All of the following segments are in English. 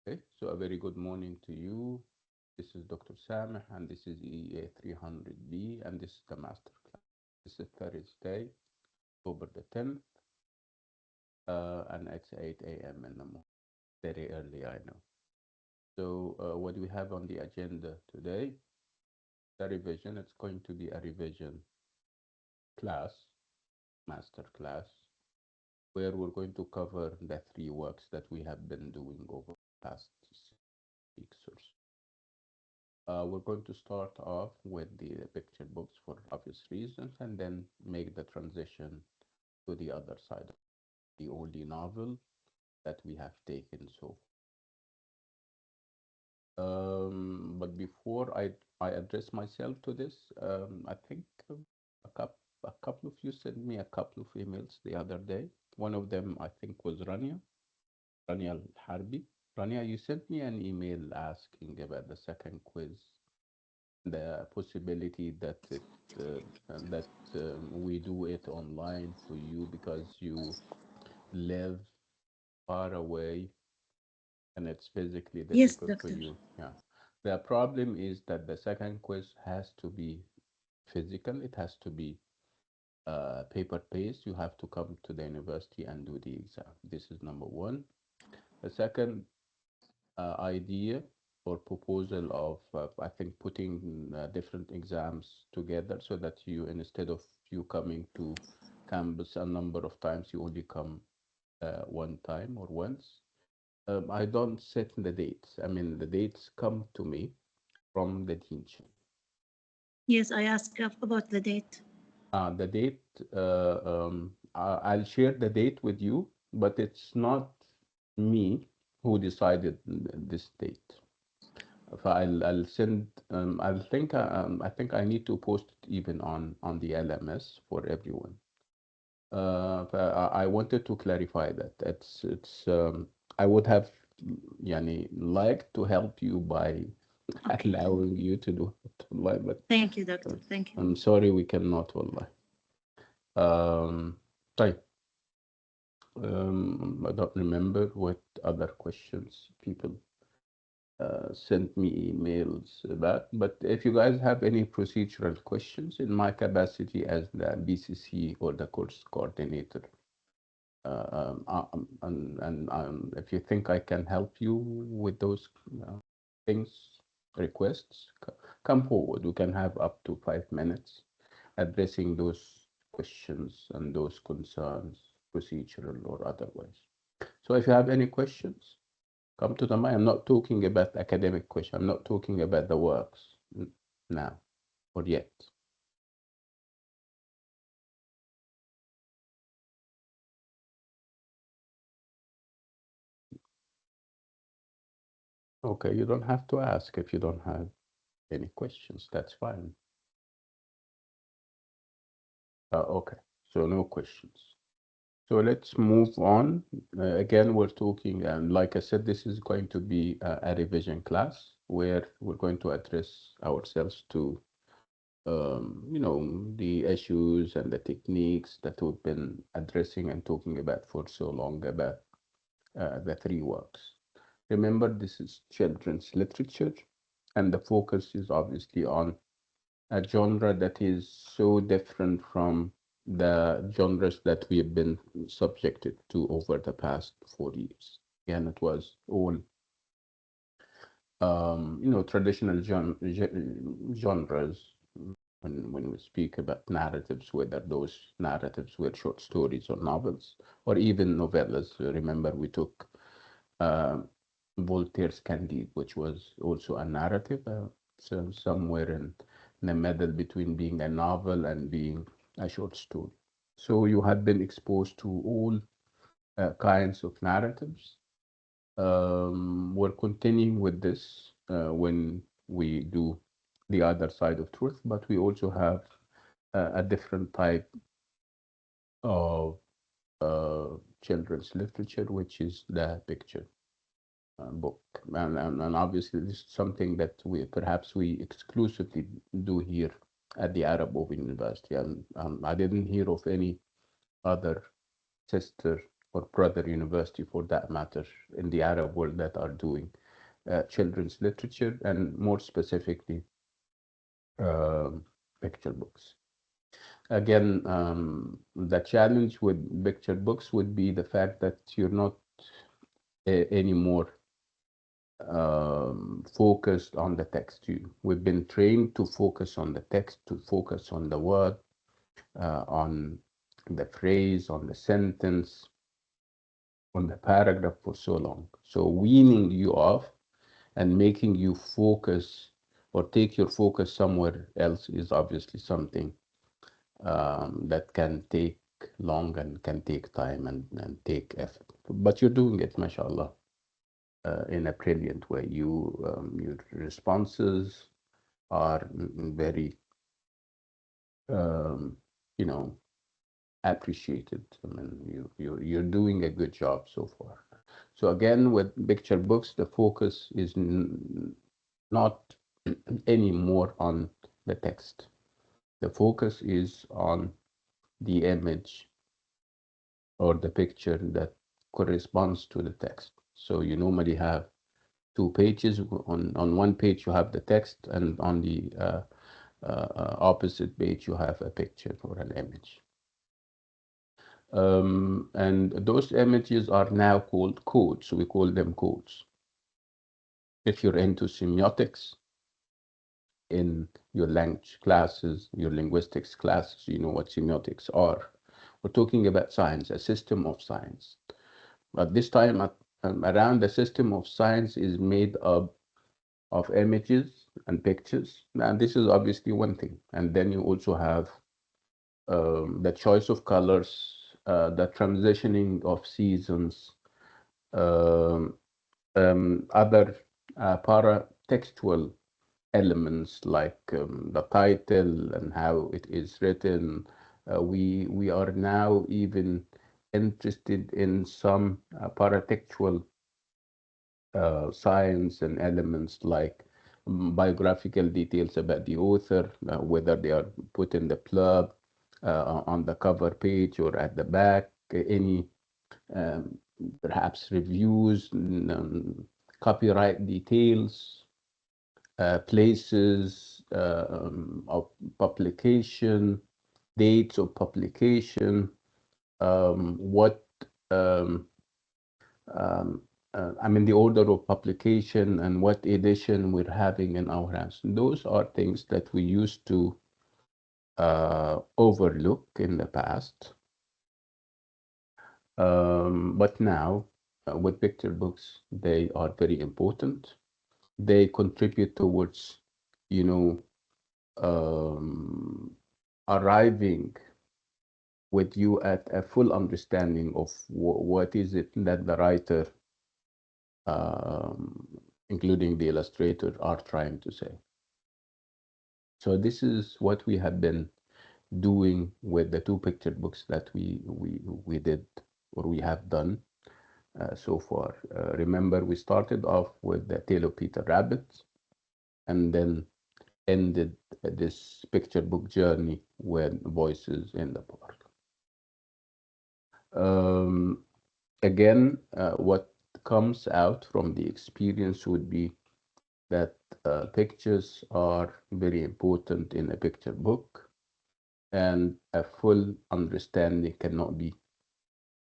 Okay, so a very good morning to you. This is Dr. Sameh, and this is EA300B, and this is the master class. This is Thursday, October the 10th, and it's 8 a.m. in the morning. Very early, I know. So, what we have on the agenda today, the revision. It's going to be a revision class, master class, where we're going to cover the three works that we have been doing over the past 6 weeks or so. We're going to start off with the picture books for obvious reasons and then make the transition to the other side of the only novel that we have taken so far. But before I address myself to this, I think a couple of you sent me a couple of emails the other day. One of them, I think, was Rania Al-Harbi. Rania, you sent me an email asking about the second quiz, the possibility that we do it online for you because you live far away and it's physically Yes, difficult for doctor. you. Yeah. The problem is that the second quiz has to be physical. It has to be paper based. You have to come to the university and do the exam. This is number one. The second idea or proposal of I think putting different exams together so that you instead of you coming to campus a number of times you only come one time or once. I don't set the dates. I mean the dates come to me from the teacher. Yes, I asked about the date. The date I'll share the date with you, but it's not me who decided this date. I'll send I think I need to post it even on the LMS for everyone. I wanted to clarify that. It's I would have yani liked to help you by Okay. allowing you to do it online, but Thank you, doctor. uh, Thank you. I'm sorry we cannot والله. طيب. I don't remember what other questions people sent me emails about. But if you guys have any procedural questions in my capacity as the BCC or the course coordinator, and if you think I can help you with those things, requests, come forward. We can have up to 5 minutes addressing those questions and those concerns, procedural or otherwise. So if you have any questions, come to the mind. I'm not talking about academic question. I'm not talking about the works now or yet. Okay, you don't have to ask if you don't have any questions. That's fine. Okay, so no questions. So let's move on. Again, we're talking, and like I said, this is going to be a revision class where we're going to address ourselves to the issues and the techniques that we've been addressing and talking about for so long about the three works. Remember, this is children's literature, and the focus is obviously on a genre that is so different from the genres that we have been subjected to over the past 4 years. And it was all, traditional genres when we speak about narratives, whether those narratives were short stories or novels or even novellas. Remember, we took uh, Voltaire's Candide, which was also a narrative, so somewhere in the middle between being a novel and being a short story. So you have been exposed to all kinds of narratives. We're continuing with this when we do the other side of truth, but we also have a different type of children's literature, which is the picture book. And obviously, this is something that we exclusively do here at the Arab Open University. And I didn't hear of any other sister or brother university for that matter in the Arab world that are doing children's literature and more specifically um picture books. Again, the challenge with picture books would be the fact that you're not anymore focused on the text. We've been trained to focus on the text, to focus on the word, on the phrase, on the sentence, on the paragraph for so long. So weaning you off and making you focus or take your focus somewhere else is obviously something that can take long and can take time and take effort. But you're doing it, mashallah, in a brilliant way. Your responses are very, um, you know, appreciated. I mean, you're doing a good job so far. So again, with picture books, the focus is not anymore on the text. The focus is on the image or the picture that corresponds to the text. So you normally have two pages. On one page you have the text, and on the opposite page you have a picture or an image. And those images are now called codes. We call them codes. If you're into semiotics in your language classes, your linguistics classes, you know what semiotics are. We're talking about science, a system of science. But this time around, the system of science is made up of images and pictures. And this is obviously one thing. And then you also have the choice of colors, the transitioning of seasons, um, other para-textual elements like the title and how it is written. We are now even interested in some paratextual science and elements like biographical details about the author, whether they are put in the blurb, on the cover page or at the back, any um, perhaps reviews, copyright details, places of publication, dates of publication, what um, I mean, the order of publication and what edition we're having in our hands. Those are things that we used to overlook in the past. But now, with picture books, they are very important. They contribute towards, you know, arriving with you at a full understanding of what is it that the writer, um, including the illustrator, are trying to say. So this is what we have been doing with the two picture books that we did or we have done so far. Remember, we started off with the Tale of Peter Rabbit and then ended this picture book journey with Voices in the Park. Um, Again, what comes out from the experience would be that pictures are very important in a picture book, and a full understanding cannot be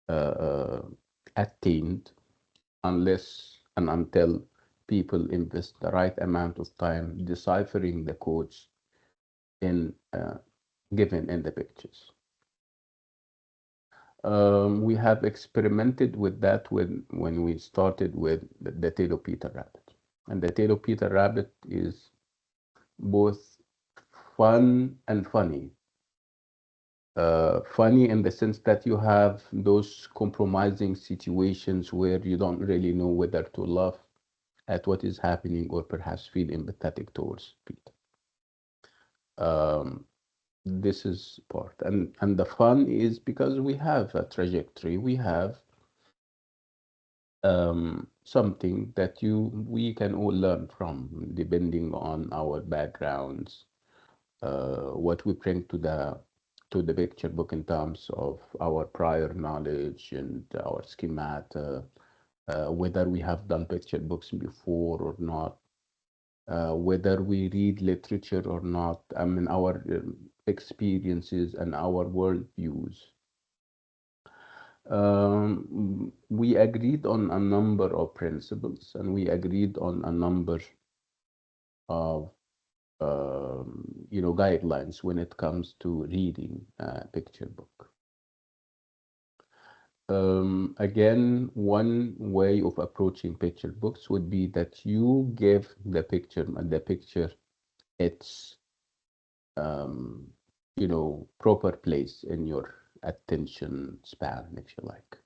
uh, attained unless and until people invest the right amount of time deciphering the codes in given in the pictures. We have experimented with that when we started with the Tale of Peter Rabbit. And the Tale of Peter Rabbit is both fun and funny. Funny in the sense that you have those compromising situations where you don't really know whether to laugh at what is happening or perhaps feel empathetic towards Peter. Um, this is part. And the fun is because we have a trajectory, we have something that we can all learn from depending on our backgrounds, what we bring to the to the picture book in terms of our prior knowledge and our schemata, whether we have done picture books before or not, whether we read literature or not. I mean, our experiences and our worldviews. We agreed on a number of principles, and we agreed on a number of guidelines when it comes to reading a picture book. Again, one way of approaching picture books would be that you give the picture its proper place in your attention span, if you like.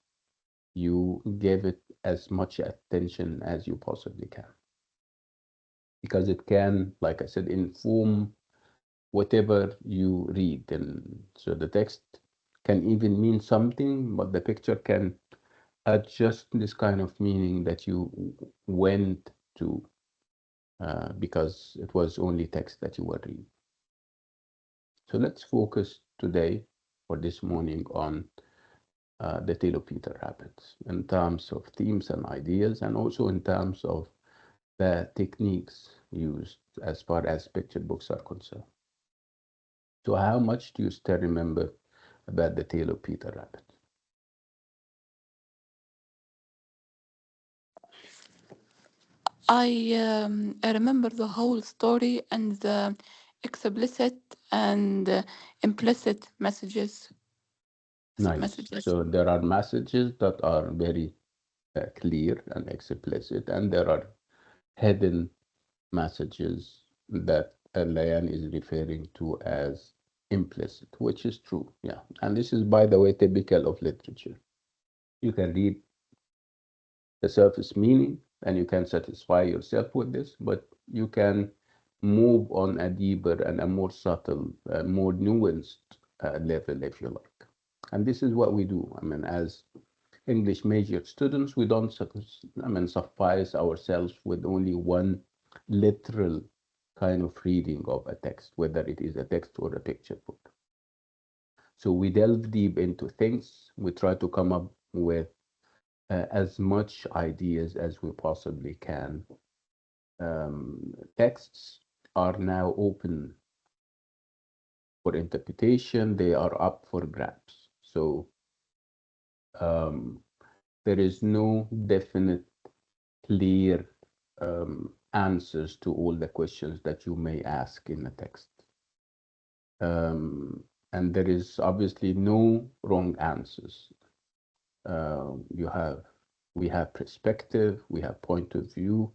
You give it as much attention as you possibly can, because it can, like I said, inform whatever you read. And so the text can even mean something, but the picture can adjust this kind of meaning that you went to, because it was only text that you were reading. So let's focus today or this morning on the Tale of Peter Rabbit in terms of themes and ideas, and also in terms of the techniques used as far as picture books are concerned. So how much do you still remember about the Tale of Peter Rabbit? I remember the whole story and the explicit and implicit messages. Nice. Messages. So there are messages that are very clear and explicit, and there are hidden messages that Layan is referring to as implicit, which is true. Yeah. And this is, by the way, typical of literature. You can read the surface meaning and you can satisfy yourself with this, but you can move on a deeper and a more subtle, more nuanced level, if you like. And this is what we do. I mean, as English major students, we don't suffice ourselves with only one literal kind of reading of a text, whether it is a text or a picture book. So we delve deep into things. We try to come up with as much ideas as we possibly can. Texts are now open for interpretation. They are up for grabs. So um, there is no definite, clear answers to all the questions that you may ask in a text. And there is obviously no wrong answers. We have perspective, we have point of view,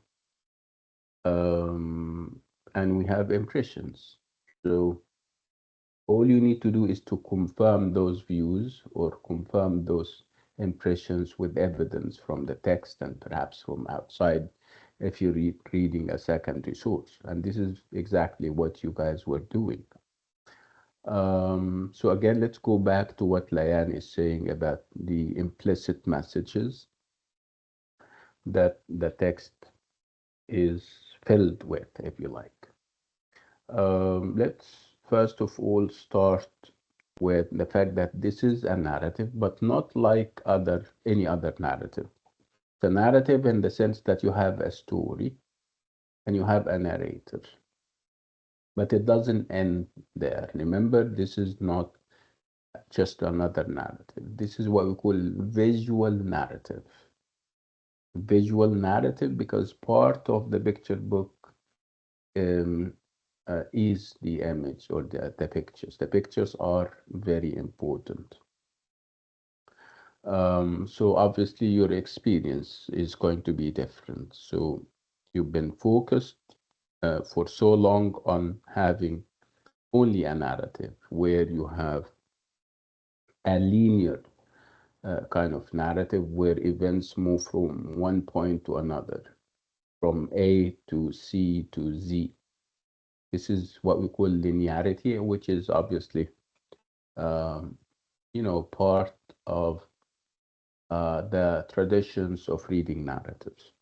and we have impressions. So all you need to do is to confirm those views or confirm those impressions with evidence from the text and perhaps from outside if you're reading a secondary source. And this is exactly what you guys were doing. So again, let's go back to what Layan is saying about the implicit messages that the text is filled with, if you like. Let's first of all start with the fact that this is a narrative, but not like any other narrative. It's a narrative in the sense that you have a story and you have a narrator, but it doesn't end there. Remember, this is not just another narrative. This is what we call visual narrative. Visual narrative because part of the picture book um, is the image or the pictures. The pictures are very important. So obviously your experience is going to be different. So you've been focused for so long on having only a narrative where you have a linear kind of narrative where events move from one point to another, from A to C to Z. This is what we call linearity, which is obviously, um, part of the traditions of reading narratives.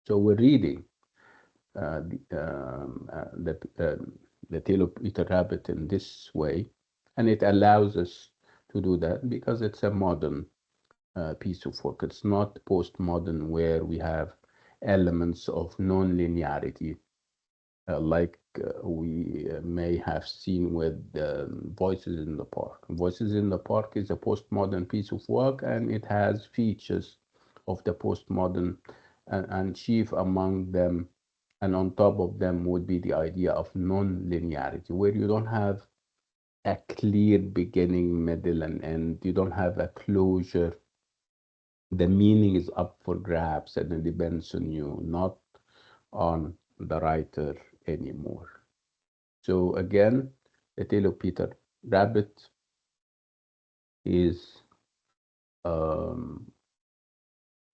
So we're reading the Tale of Peter Rabbit in this way, And it allows us to do that because it's a modern piece of work. It's not postmodern where we have elements of non-linearity, like we may have seen with Voices in the Park. Voices in the Park is a postmodern piece of work, and it has features of the postmodern, and chief among them, and on top of them would be the idea of non-linearity, where you don't have a clear beginning, middle, and end. You don't have a closure. The meaning is up for grabs, and it depends on you, not on the writer anymore. So again, the tale of Peter Rabbit is, um,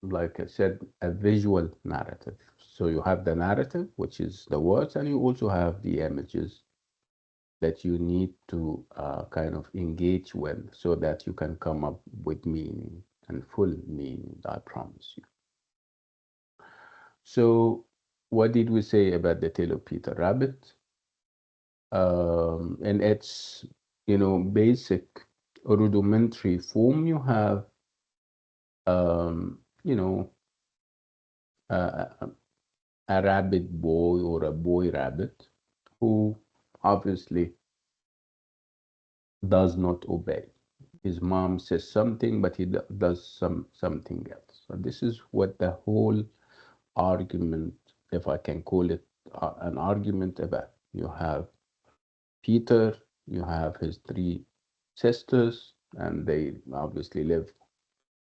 like I said, a visual narrative. So you have the narrative, which is the words, and you also have the images that you need to kind of engage with so that you can come up with meaning and full meaning, I promise you. So what did we say about the tale of Peter Rabbit? In its, basic rudimentary form, you have, um, you know, a, a rabbit boy or a boy rabbit who obviously does not obey. His mom says something, but he does something else. So this is what the whole argument, if I can call it an argument, about. You have Peter, you have his three sisters, and they obviously live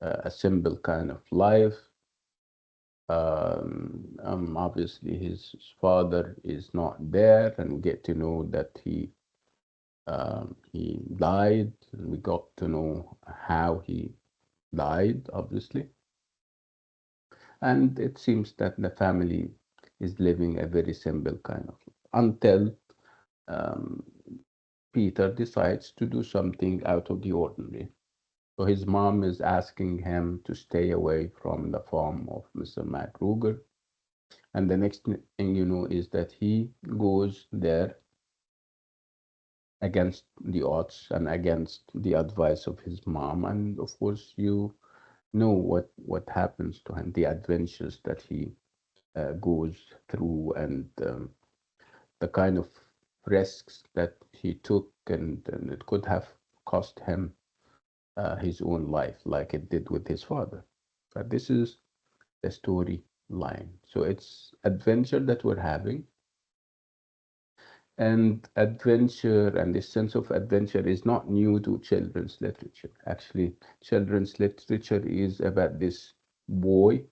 a simple kind of life. Obviously, his father is not there, and we get to know that he died, and we got to know how he died, obviously. And it seems that the family is living a very simple kind of life until um, Peter decides to do something out of the ordinary. So his mom is asking him to stay away from the farm of Mr. Matt Ruger. And the next thing you know is that he goes there against the odds and against the advice of his mom. And of course, you know what happens to him, the adventures that he goes through, and the kind of risks that he took, and it could have cost him his own life, like it did with his father. But this is the storyline. So it's adventure that we're having. And adventure and this sense of adventure is not new to children's literature. Actually, children's literature is about this boy,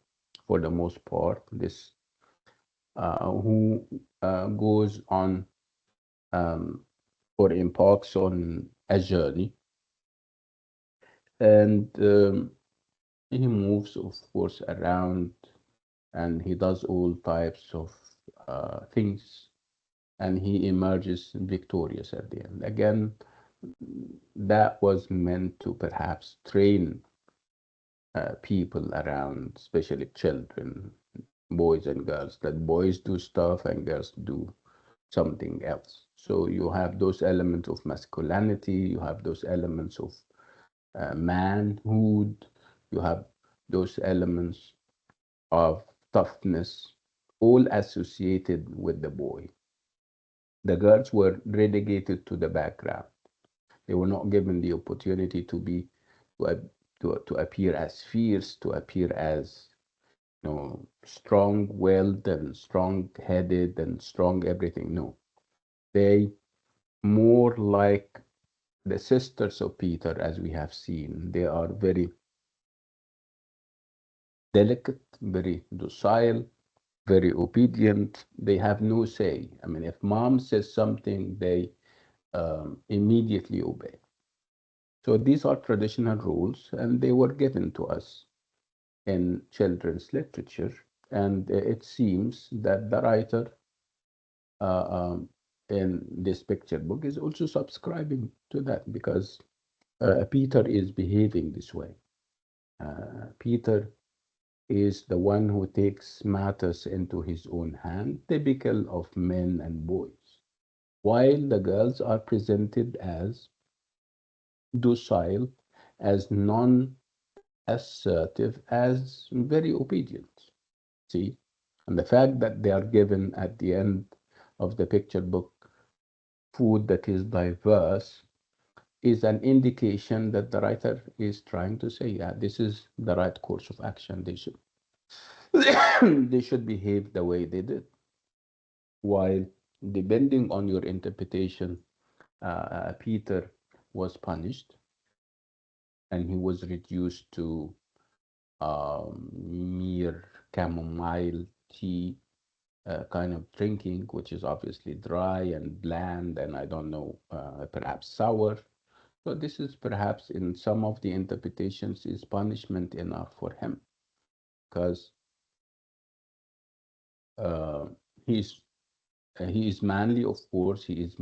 for the most part, this who goes on, um, or embarks on a journey, and he moves, of course, around, and he does all types of things, and he emerges victorious at the end. Again, that was meant to perhaps train people around, especially children, boys and girls, that boys do stuff and girls do something else. So you have those elements of masculinity, you have those elements of manhood, you have those elements of toughness, all associated with the boy. The girls were relegated to the background. They were not given the opportunity to be to appear as fierce, to appear as, strong-willed and strong-headed and strong everything. No, they more like the sisters of Peter, as we have seen. They are very delicate, very docile, very obedient. They have no say. I mean, if mom says something, they immediately obey. So these are traditional rules, and they were given to us in children's literature. And it seems that the writer uh, um, in this picture book is also subscribing to that, because Peter is behaving this way. Peter is the one who takes matters into his own hand, typical of men and boys, while the girls are presented as docile, as non-assertive, as very obedient. See? And the fact that they are given at the end of the picture book food that is diverse is an indication that the writer is trying to say, yeah, this is the right course of action. They should they should behave the way they did. While depending on your interpretation, Peter was punished and he was reduced to mere chamomile tea kind of drinking, which is obviously dry and bland, and I don't know, perhaps sour. So this is perhaps in some of the interpretations is punishment enough for him, because uh, he's he is manly, of course. He's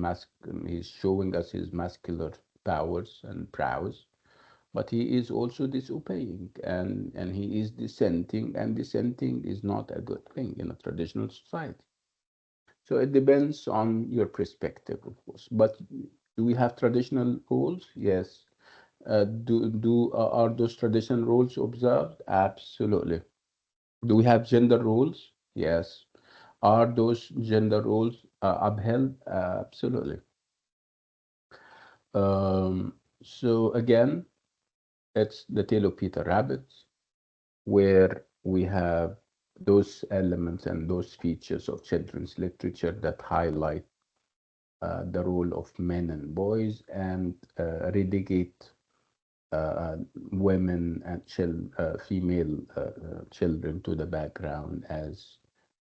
showing us his muscular powers and prowess, but he is also disobeying, and he is dissenting, and dissenting is not a good thing in a traditional society. So it depends on your perspective, of course. But do we have traditional rules? Yes. Are those traditional rules observed? Absolutely. Do we have gender rules? Yes. Are those gender rules upheld? Absolutely. So again, it's the tale of Peter Rabbit, where we have those elements and those features of children's literature that highlight the role of men and boys and relegate women and female children to the background as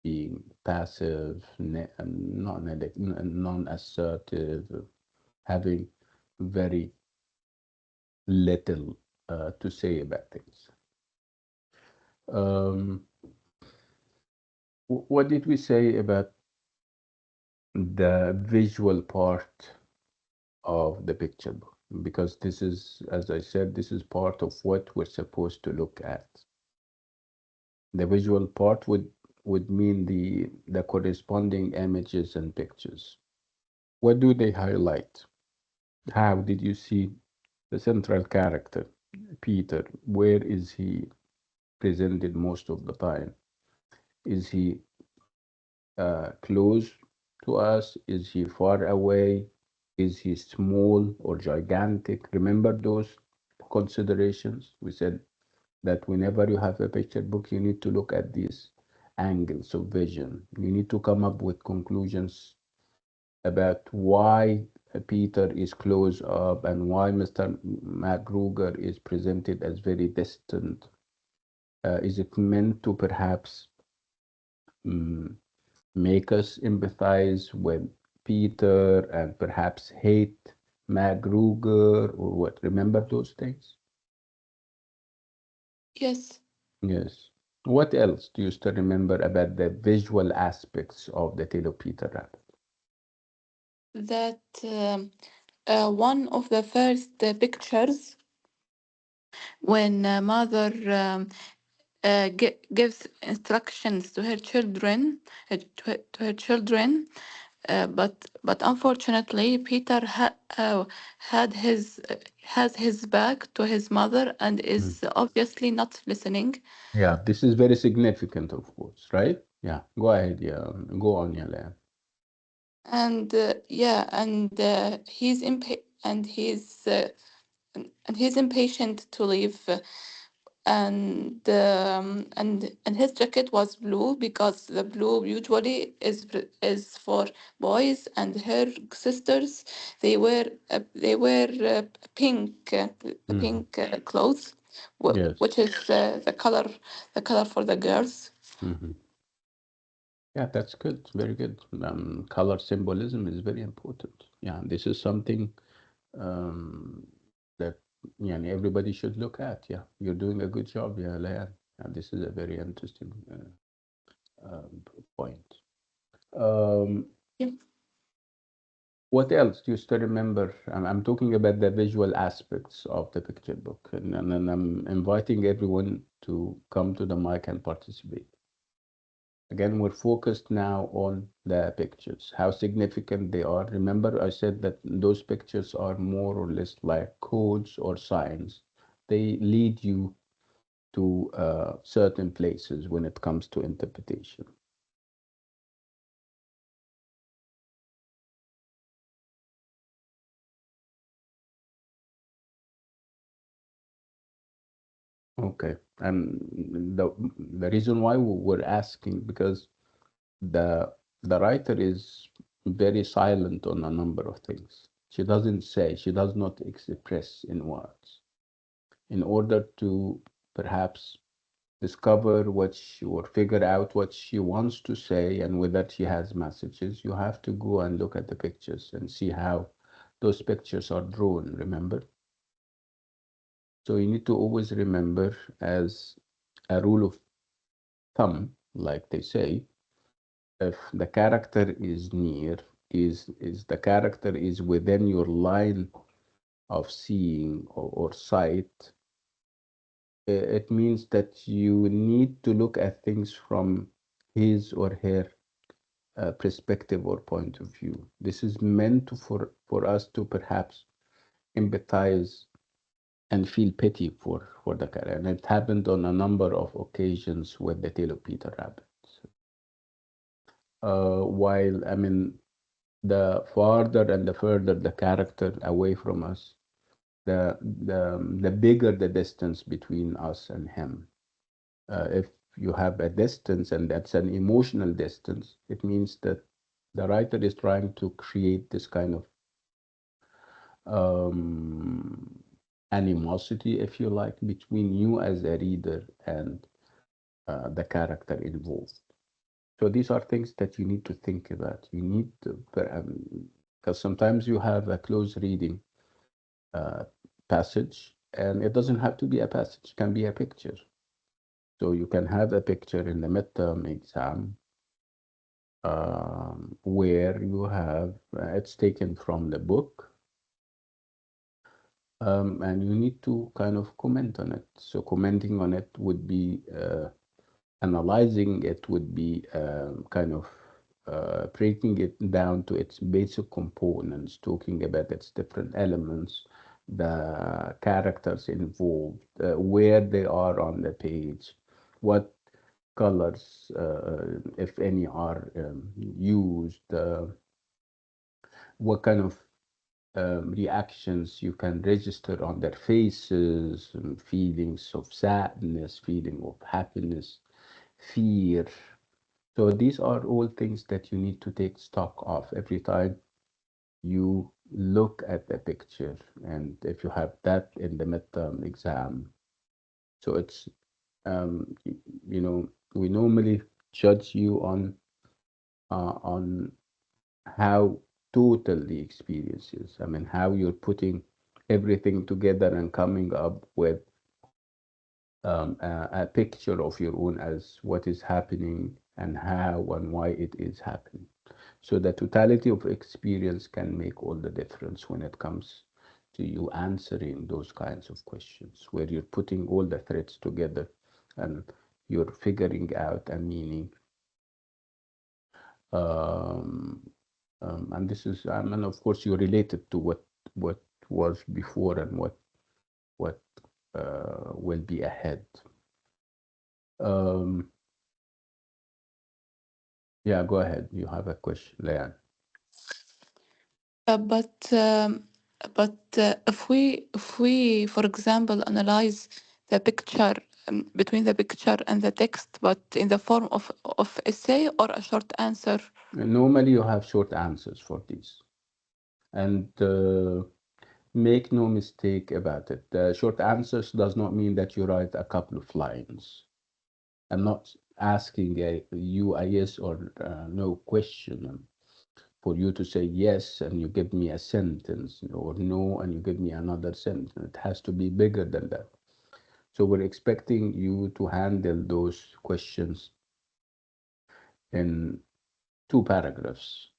being passive, non-assertive, having very little to say about things. Um, what did we say about the visual part of the picture book? Because this is, as I said, this is part of what we're supposed to look at. The visual part would mean the corresponding images and pictures. What do they highlight? How did you see the central character, Peter? Where is he presented most of the time? Is he close to us? Is he far away? Is he small or gigantic? Remember those considerations? We said that whenever you have a picture book, you need to look at these angles of vision. You need to come up with conclusions about why Peter is close up and why Mr. MacGruber is presented as very distant. Is it meant to perhaps um, make us empathize with Peter and perhaps hate MacGruber or what? Remember those things? Yes, Yes. What else do you still remember about the visual aspects of the tale of Peter Rabbit? that one of the first pictures when mother gives instructions to her children, but unfortunately, Peter had has his back to his mother and Mm. is obviously not listening. Yeah, this is very significant, of course, right? Yeah, go ahead. Yeah, go on, Yala. And yeah, and he's impatient to leave. And his jacket was blue because the blue usually is for boys, and her sisters they wear pink Hmm. pink clothes, Yes. which is the color for the girls. Hmm. Yeah, that's good. Very good. Color symbolism is very important. Yeah, this is something that everybody should look at. Yeah, you're doing a good job. Yeah, Layan. Yeah, this is a very interesting point. Um, Yeah. what else do you still remember? I'm talking about the visual aspects of the picture book, and then I'm inviting everyone to come to the mic and participate. Again, we're focused now on the pictures, how significant they are. Remember, I said that those pictures are more or less like codes or signs. They lead you to certain places when it comes to interpretation. Okay, and the reason why we're asking, because the the writer is very silent on a number of things. She doesn't say, she does not express in words. In order to perhaps discover what she, or figure out what she wants to say and whether she has messages, you have to go and look at the pictures and see how those pictures are drawn, remember? So you need to always remember, as a rule of thumb, like they say, if the character is near, is the character is within your line of seeing or sight, it means that you need to look at things from his or her perspective or point of view. This is meant to, for us to perhaps empathize and feel pity for the character. And it happened on a number of occasions with the tale of Peter Rabbit. While, I mean, the farther and the further the character away from us, the bigger the distance between us and him. If you have a distance and that's an emotional distance, it means that the writer is trying to create this kind of um, animosity, if you like, between you as a reader and the character involved. So these are things that you need to think about. You need to, because sometimes you have a close reading uh, passage, and it doesn't have to be a passage, it can be a picture. So you can have a picture in the midterm exam where you have, it's taken from the book, and you need to kind of comment on it. So commenting on it would be analyzing it, would be kind of breaking it down to its basic components, talking about its different elements, the characters involved, where they are on the page, what colors, if any, are used, what kind of reactions you can register on their faces, and feelings of sadness, feeling of happiness, fear. So these are all things that you need to take stock of every time you look at the picture. And if you have that in the midterm exam, so it's you know, we normally judge you on how total the experience is. I mean, how you're putting everything together and coming up with a picture of your own as what is happening and how and why it is happening. So the totality of experience can make all the difference when it comes to you answering those kinds of questions, where you're putting all the threads together and you're figuring out a meaning. Um, and this is, and of course, you relate it to what was before and what will be ahead. Um, yeah, go ahead. You have a question, Leanne. Uh, but um, if we, for example, analyze the picture between the picture and the text, but in the form of essay or a short answer. Normally, you have short answers for these, and make no mistake about it. The short answers does not mean that you write a couple of lines. I'm not asking you a yes or no question for you to say yes and you give me a sentence, or no and you give me another sentence. It has to be bigger than that. So we're expecting you to handle those questions in 2 paragraphs,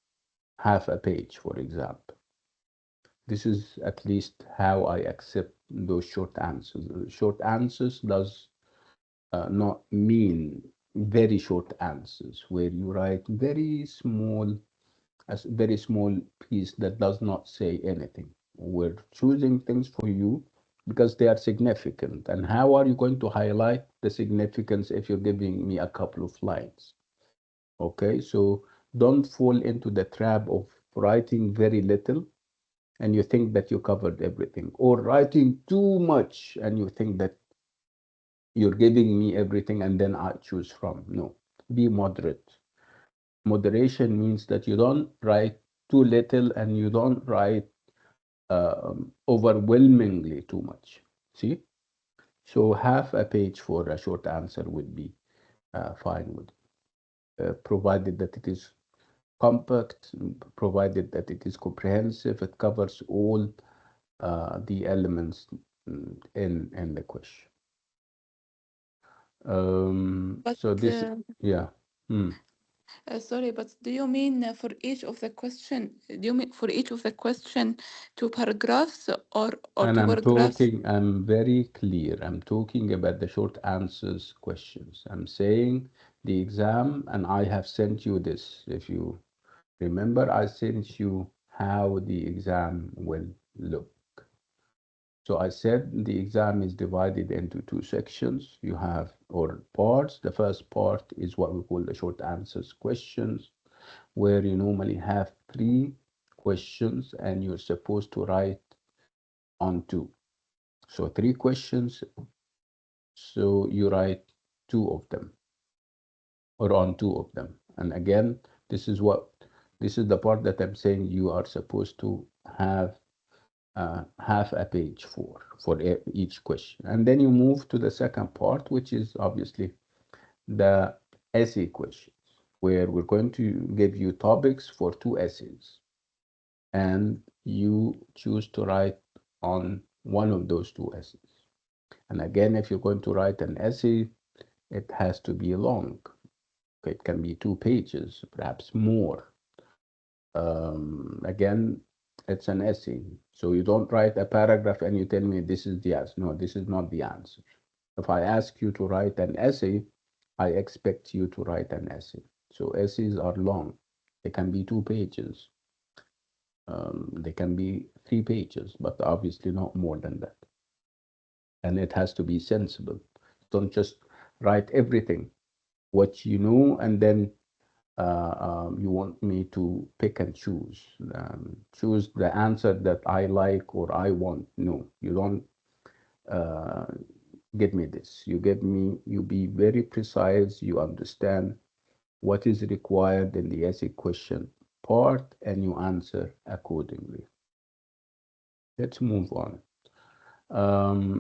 half a page, for example. This is at least how I accept those short answers. Short answers does not mean very short answers where you write very small, a very small piece that does not say anything. We're choosing things for you because they are significant. And how are you going to highlight the significance if you're giving me a couple of lines? Okay, so don't fall into the trap of writing very little and you think that you covered everything, or writing too much and you think that you're giving me everything and then I choose from. No, be moderate. Moderation means that you don't write too little and you don't write overwhelmingly too much. See? So half a page for a short answer would be fine with, provided that it is compact, provided that it is comprehensive, it covers all the elements in the question. But So this, yeah. Hmm. sorry, but do you mean for each of the question? Do you mean for each of the question two paragraphs or And two paragraphs? I'm very clear. I'm talking about the short answers questions. I'm saying the exam, and I have sent you this. If you remember, I sent you how the exam will look. So I said the exam is divided into two sections. You have, or parts. The first part is what we call the short answers questions, where you normally have three questions and you're supposed to write on two. So three questions, so you write two of them or on two of them. And again, this is what, this is the part that I'm saying you are supposed to have half a page for each question. And then you move to the second part, which is obviously the essay questions, where we're going to give you topics for two essays. And you choose to write on one of those two essays. And again, if you're going to write an essay, it has to be long. It can be 2 pages, perhaps more. Again, it's an essay. So you don't write a paragraph and you tell me this is the answer. No, this is not the answer. If I ask you to write an essay, I expect you to write an essay. So essays are long. They can be 2 pages. They can be 3 pages, but obviously not more than that. And it has to be sensible. Don't just write everything, what you know, and then you want me to pick and choose the answer that I like or I want. No, you don't uh, give me this. You give me, you be very precise, you understand what is required in the essay question part, and you answer accordingly. Let's move on.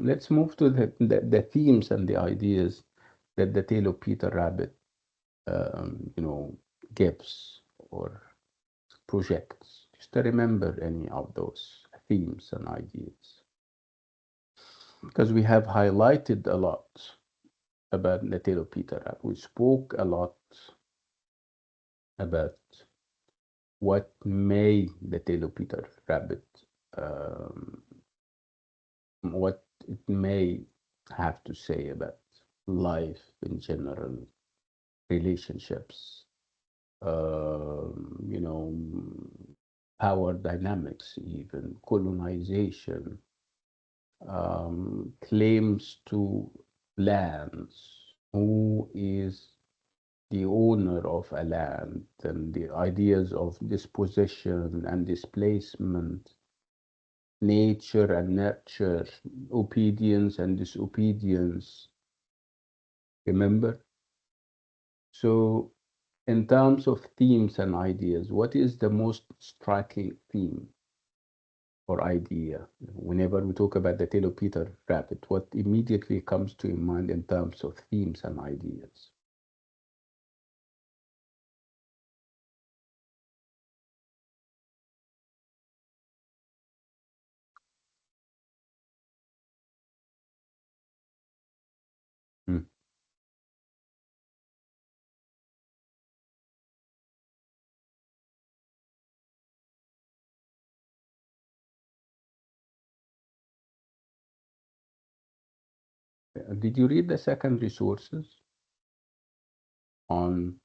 Let's move to the themes and the ideas that the tale of Peter Rabbit, gives or projects. Just to remember any of those themes and ideas. Because we have highlighted a lot about the tale of Peter Rabbit. We spoke a lot about what may the tale of Peter Rabbit, um, what it may have to say about life in general, relationships, you know, power dynamics, even colonization, claims to lands, who is the owner of a land, and the ideas of dispossession and displacement, nature and nurture, obedience and disobedience. Remember? So, in terms of themes and ideas, what is the most striking theme or idea? Whenever we talk about the tale of Peter Rabbit, what immediately comes to your mind in terms of themes and ideas? Hmm. Did you read the second resources? on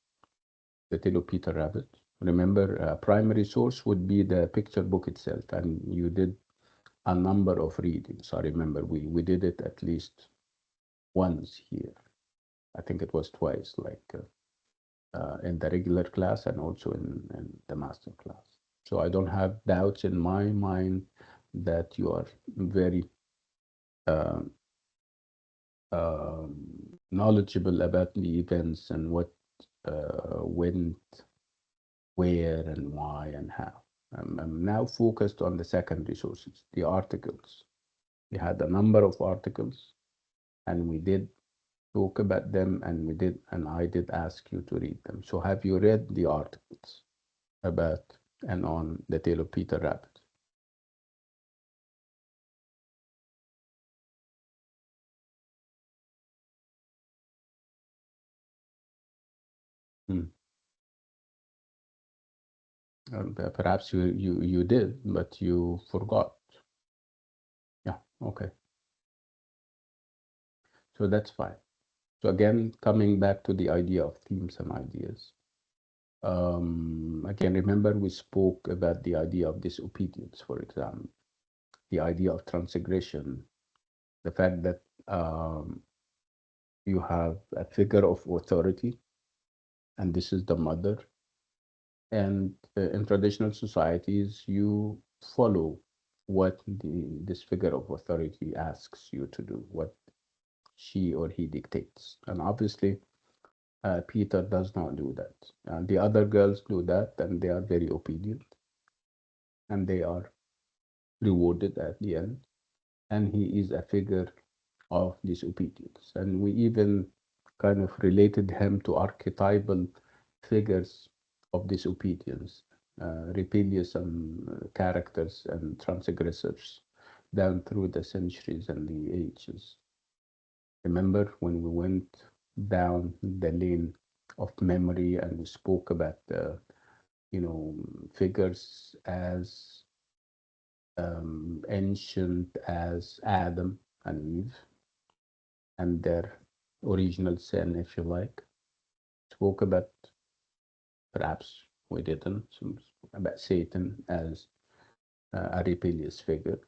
the Tale of Peter Rabbit. Remember, primary source would be the picture book itself, and you did a number of readings. I remember we did it at least once here. I think it was twice, like in the regular class and also in the master class. So I don't have doubts in my mind that you are very uh, knowledgeable about the events and what went where and why and how. I'm now focused on the secondary sources, the articles. We had a number of articles, and we did talk about them, and I did ask you to read them. So have you read the articles about and on the Tale of Peter Rabbit? Hmm. Perhaps you did, but you forgot. Yeah, okay. So that's fine. So again, coming back to the idea of themes and ideas. Again, remember we spoke about the idea of disobedience, for example, the idea of transgression, the fact that you have a figure of authority, and this is the mother. And in traditional societies, you follow what this figure of authority asks you to do, what she or he dictates. And obviously, Peter does not do that. The other girls do that, and they are very obedient, and they are rewarded at the end. And he is a figure of disobedience. And we even kind of related him to archetypal figures of disobedience, rebellious characters and transgressors down through the centuries and the ages. Remember when we went down the lane of memory and we spoke about the, figures as ancient as Adam and Eve and their original sin, if you like. Spoke about, perhaps we didn't, about Satan as a rebellious figure.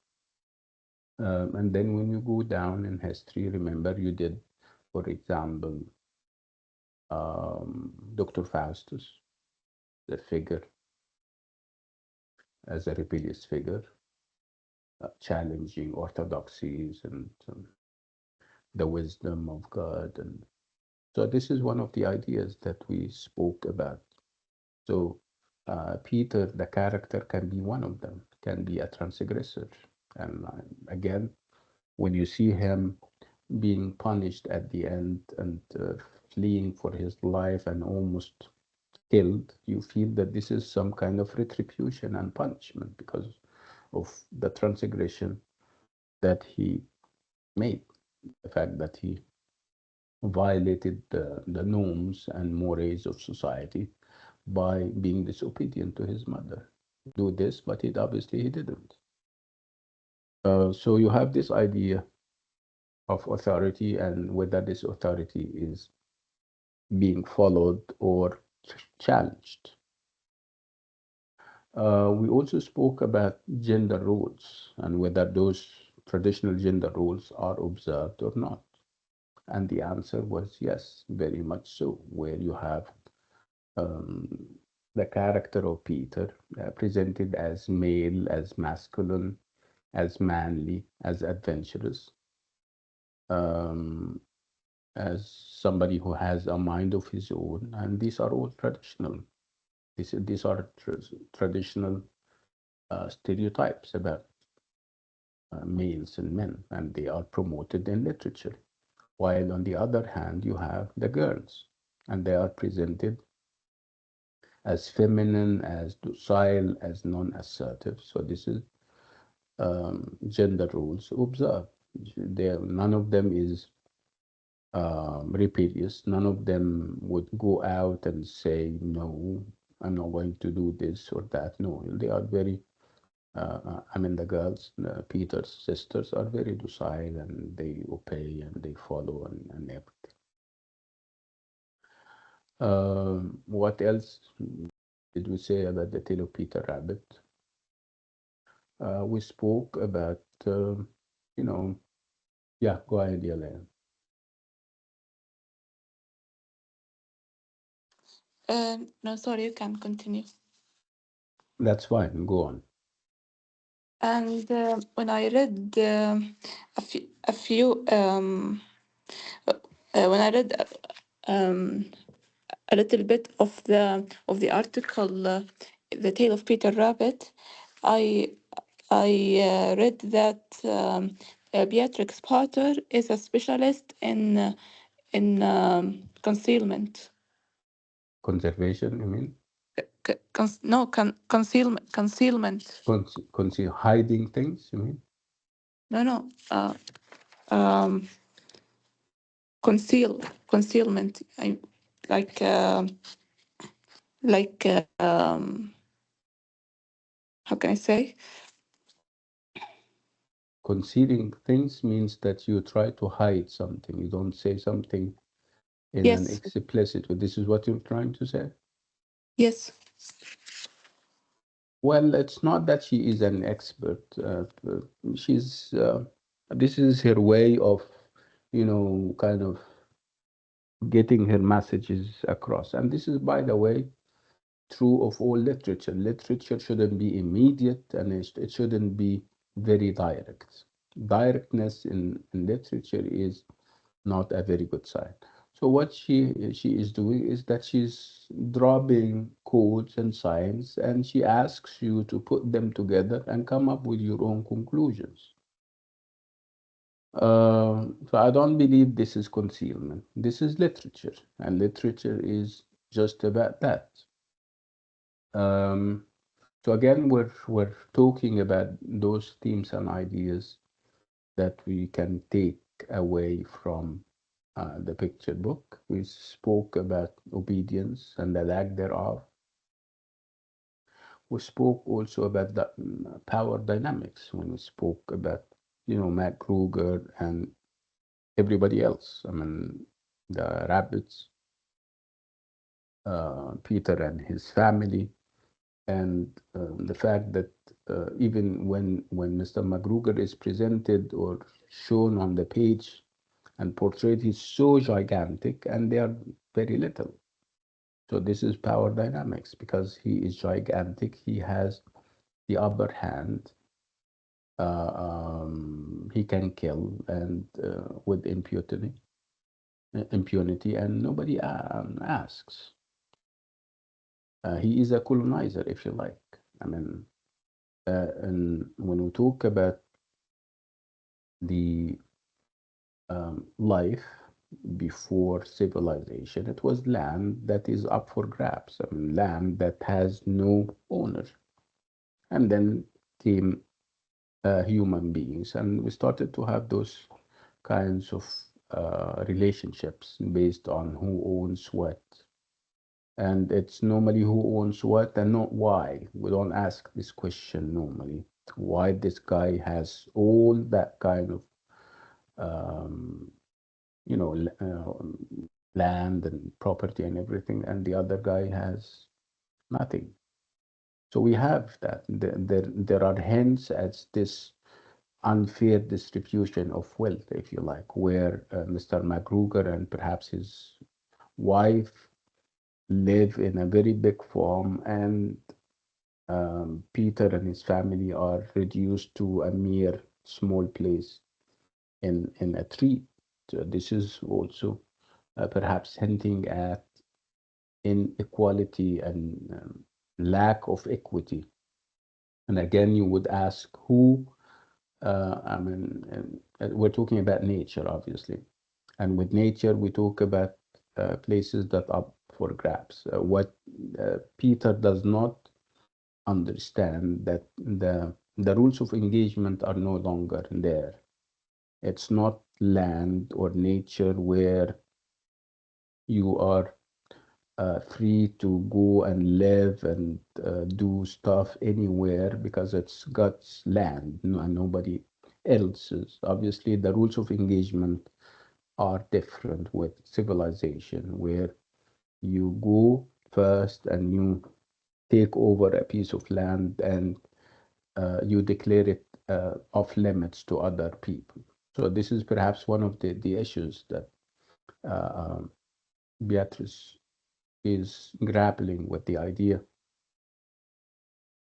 And then when you go down in history, remember you did, for example, Dr. Faustus, the figure as a rebellious figure, challenging orthodoxies and the wisdom of God. And so this is one of the ideas that we spoke about. So Peter, the character, can be one of them, can be a transgressor. And again, when you see him being punished at the end and fleeing for his life and almost killed, you feel that this is some kind of retribution and punishment because of the transgression that he made, the fact that he violated the norms and mores of society by being disobedient to his mother. Do this, but obviously he didn't. So you have this idea of authority and whether this authority is being followed or challenged. We also spoke about gender roles and whether those traditional gender roles are observed or not. And the answer was yes, very much so, where you have um, the character of Peter presented as male, as masculine, as manly, as adventurous, um, as somebody who has a mind of his own. And these are all traditional. These are traditional stereotypes about males and men, and they are promoted in literature. While on the other hand, you have the girls, and they are presented as feminine, as docile, as non-assertive. So this is gender roles observed. None of them is rebellious. None of them would go out and say, no, I'm not going to do this or that. No, they are very, I mean, the girls, Peter's sisters, are very docile and they obey and they follow and everything. What else did we say about the tale of Peter Rabbit? We spoke about, you know, yeah, go ahead, Yelena. No, sorry, you can continue. That's fine, go on. And when I read when I read a little bit of the article, "The Tale of Peter Rabbit," I read that Beatrix Potter is a specialist in concealment. Conservation, you mean? No, concealment. Hiding things, you mean? No, no. Um, concealment. I like like how can I say? Concealing things means that you try to hide something. You don't say something in an Yes, explicit way. This is what you're trying to say? yes, Well, it's not that she is an expert. She's, this is her way of, kind of getting her messages across. And this is, by the way, true of all literature. Literature shouldn't be immediate and it shouldn't be very direct. Directness in literature is not a very good sign. So what she is doing is that she's dropping codes and signs, and she asks you to put them together and come up with your own conclusions. So I don't believe this is concealment. This is literature, and literature is just about that. Um, so again, we're talking about those themes and ideas that we can take away from the picture book. We spoke about obedience and the lack thereof. We spoke also about the power dynamics when we spoke about, Matt Kruger and everybody else. I mean, the rabbits, Peter and his family, and the fact that even when Mr. McGruger is presented or shown on the page and portrayed, he's so gigantic, and they are very little. So this is power dynamics because he is gigantic. He has the upper hand. He can kill and with impunity, and nobody asks. He is a colonizer, if you like. I mean, and when we talk about the life before civilization, it was land that is up for grabs. I mean, land that has no owner. And then came human beings, and we started to have those kinds of relationships based on who owns what. And it's normally who owns what and not why. We don't ask this question normally. Why this guy has all that kind of, um, land and property and everything, and the other guy has nothing. So we have that. There are hints at this unfair distribution of wealth, if you like, where Mr. McGruger and perhaps his wife live in a very big farm, and Peter and his family are reduced to a mere small place in a tree. So this is also perhaps hinting at inequality and lack of equity. And again, you would ask who, I mean, we're talking about nature, obviously. And with nature, we talk about places that are up for grabs. What Peter does not understand that the rules of engagement are no longer there. It's not land or nature where you are free to go and live and do stuff anywhere because it's God's land and nobody else's. Obviously, the rules of engagement are different with civilization, where You go first and you take over a piece of land and you declare it off limits to other people. So this is perhaps one of the issues that uh, um, Beatrice is grappling with the idea.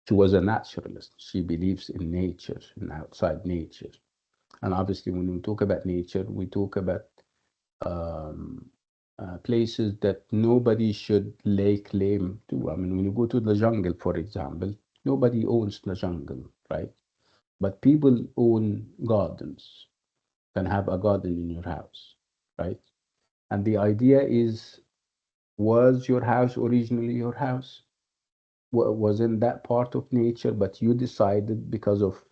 She was a naturalist. She believes in nature, in outside nature. And obviously, when we talk about nature, we talk about um, places that nobody should lay claim to. I mean, when you go to the jungle, for example, nobody owns the jungle, right? But people own gardens, can have a garden in your house, right? And the idea is, was your house originally your house? Wasn't that part of nature, but you decided because of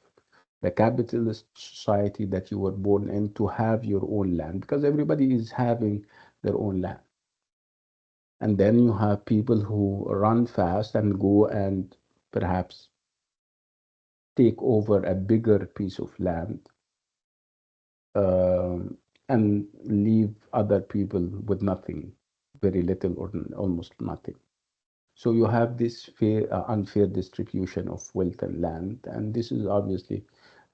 the capitalist society that you were born in to have your own land, because everybody is having their own land. And then you have people who run fast and go and perhaps take over a bigger piece of land, um, and leave other people with nothing, very little or almost nothing. So you have this unfair distribution of wealth and land, and this is obviously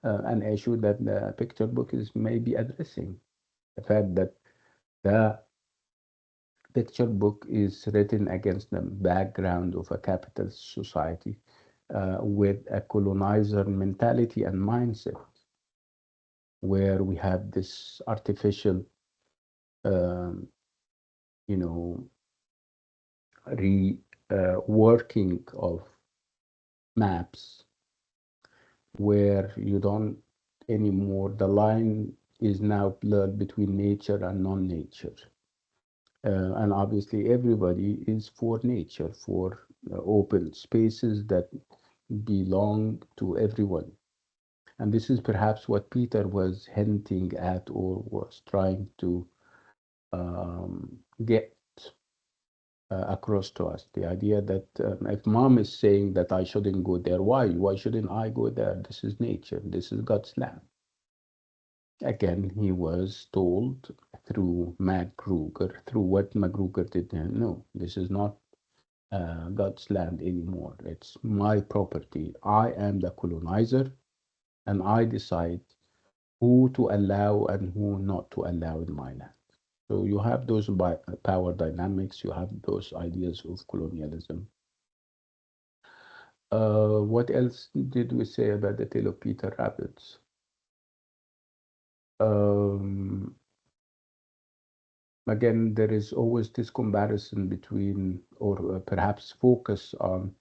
an issue that the picture book is maybe addressing. The fact that the picture book is written against the background of a capitalist society with a colonizer mentality and mindset, where we have this artificial, um, you know, reworking of maps, where you don't anymore, the line is now blurred between nature and non-nature. And obviously, everybody is for nature, for open spaces that belong to everyone. And this is perhaps what Peter was hinting at or was trying to get across to us. The idea that if mom is saying that I shouldn't go there, why? Why shouldn't I go there? This is nature. This is God's land. Again, he was told through Magruger, through what Magruger didn't know. This is not God's land anymore. It's my property. I am the colonizer, and I decide who to allow and who not to allow in my land. So you have those power dynamics, you have those ideas of colonialism. What else did we say about the tale of Peter Rabbit? Um, Again, there is always this comparison between, or perhaps focus on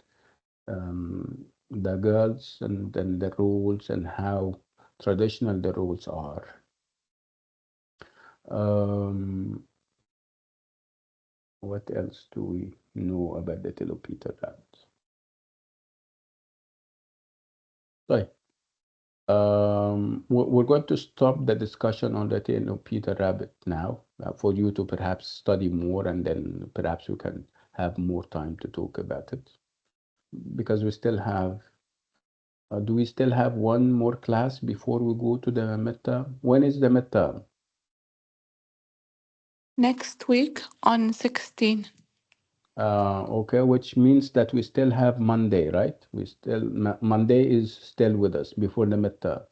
the girls and then the roles and how traditional the roles are. Um, what else do we know about the tale of Peter Rabbit? Right. We're going to stop the discussion on the tale of Peter Rabbit now, for you to perhaps study more, and then perhaps we can have more time to talk about it. Because we still have, do we still have one more class before we go to the midterm? When is the midterm? Next week on 16. Okay, which means that we still have Monday, right? We still, Monday is still with us before the midterm.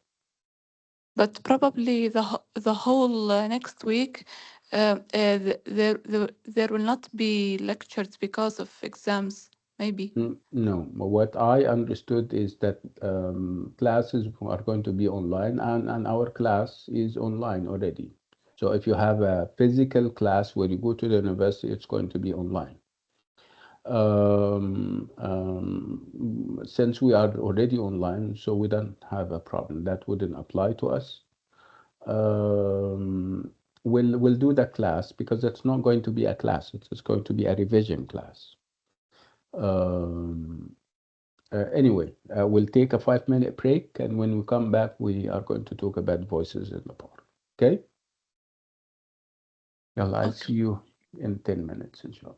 But probably the whole next week, there will not be lectures because of exams, maybe. No, what I understood is that classes are going to be online, and our class is online already. So if you have a physical class where you go to the university, it's going to be online. Since we are already online, so we don't have a problem. That wouldn't apply to us. Um, we'll do the class because it's not going to be a class. It's going to be a revision class. Um, anyway, we'll take a 5-minute break, and when we come back, we are going to talk about voices in the park. Okay? Well, I'll Okay. see you in 10 minutes, inshallah.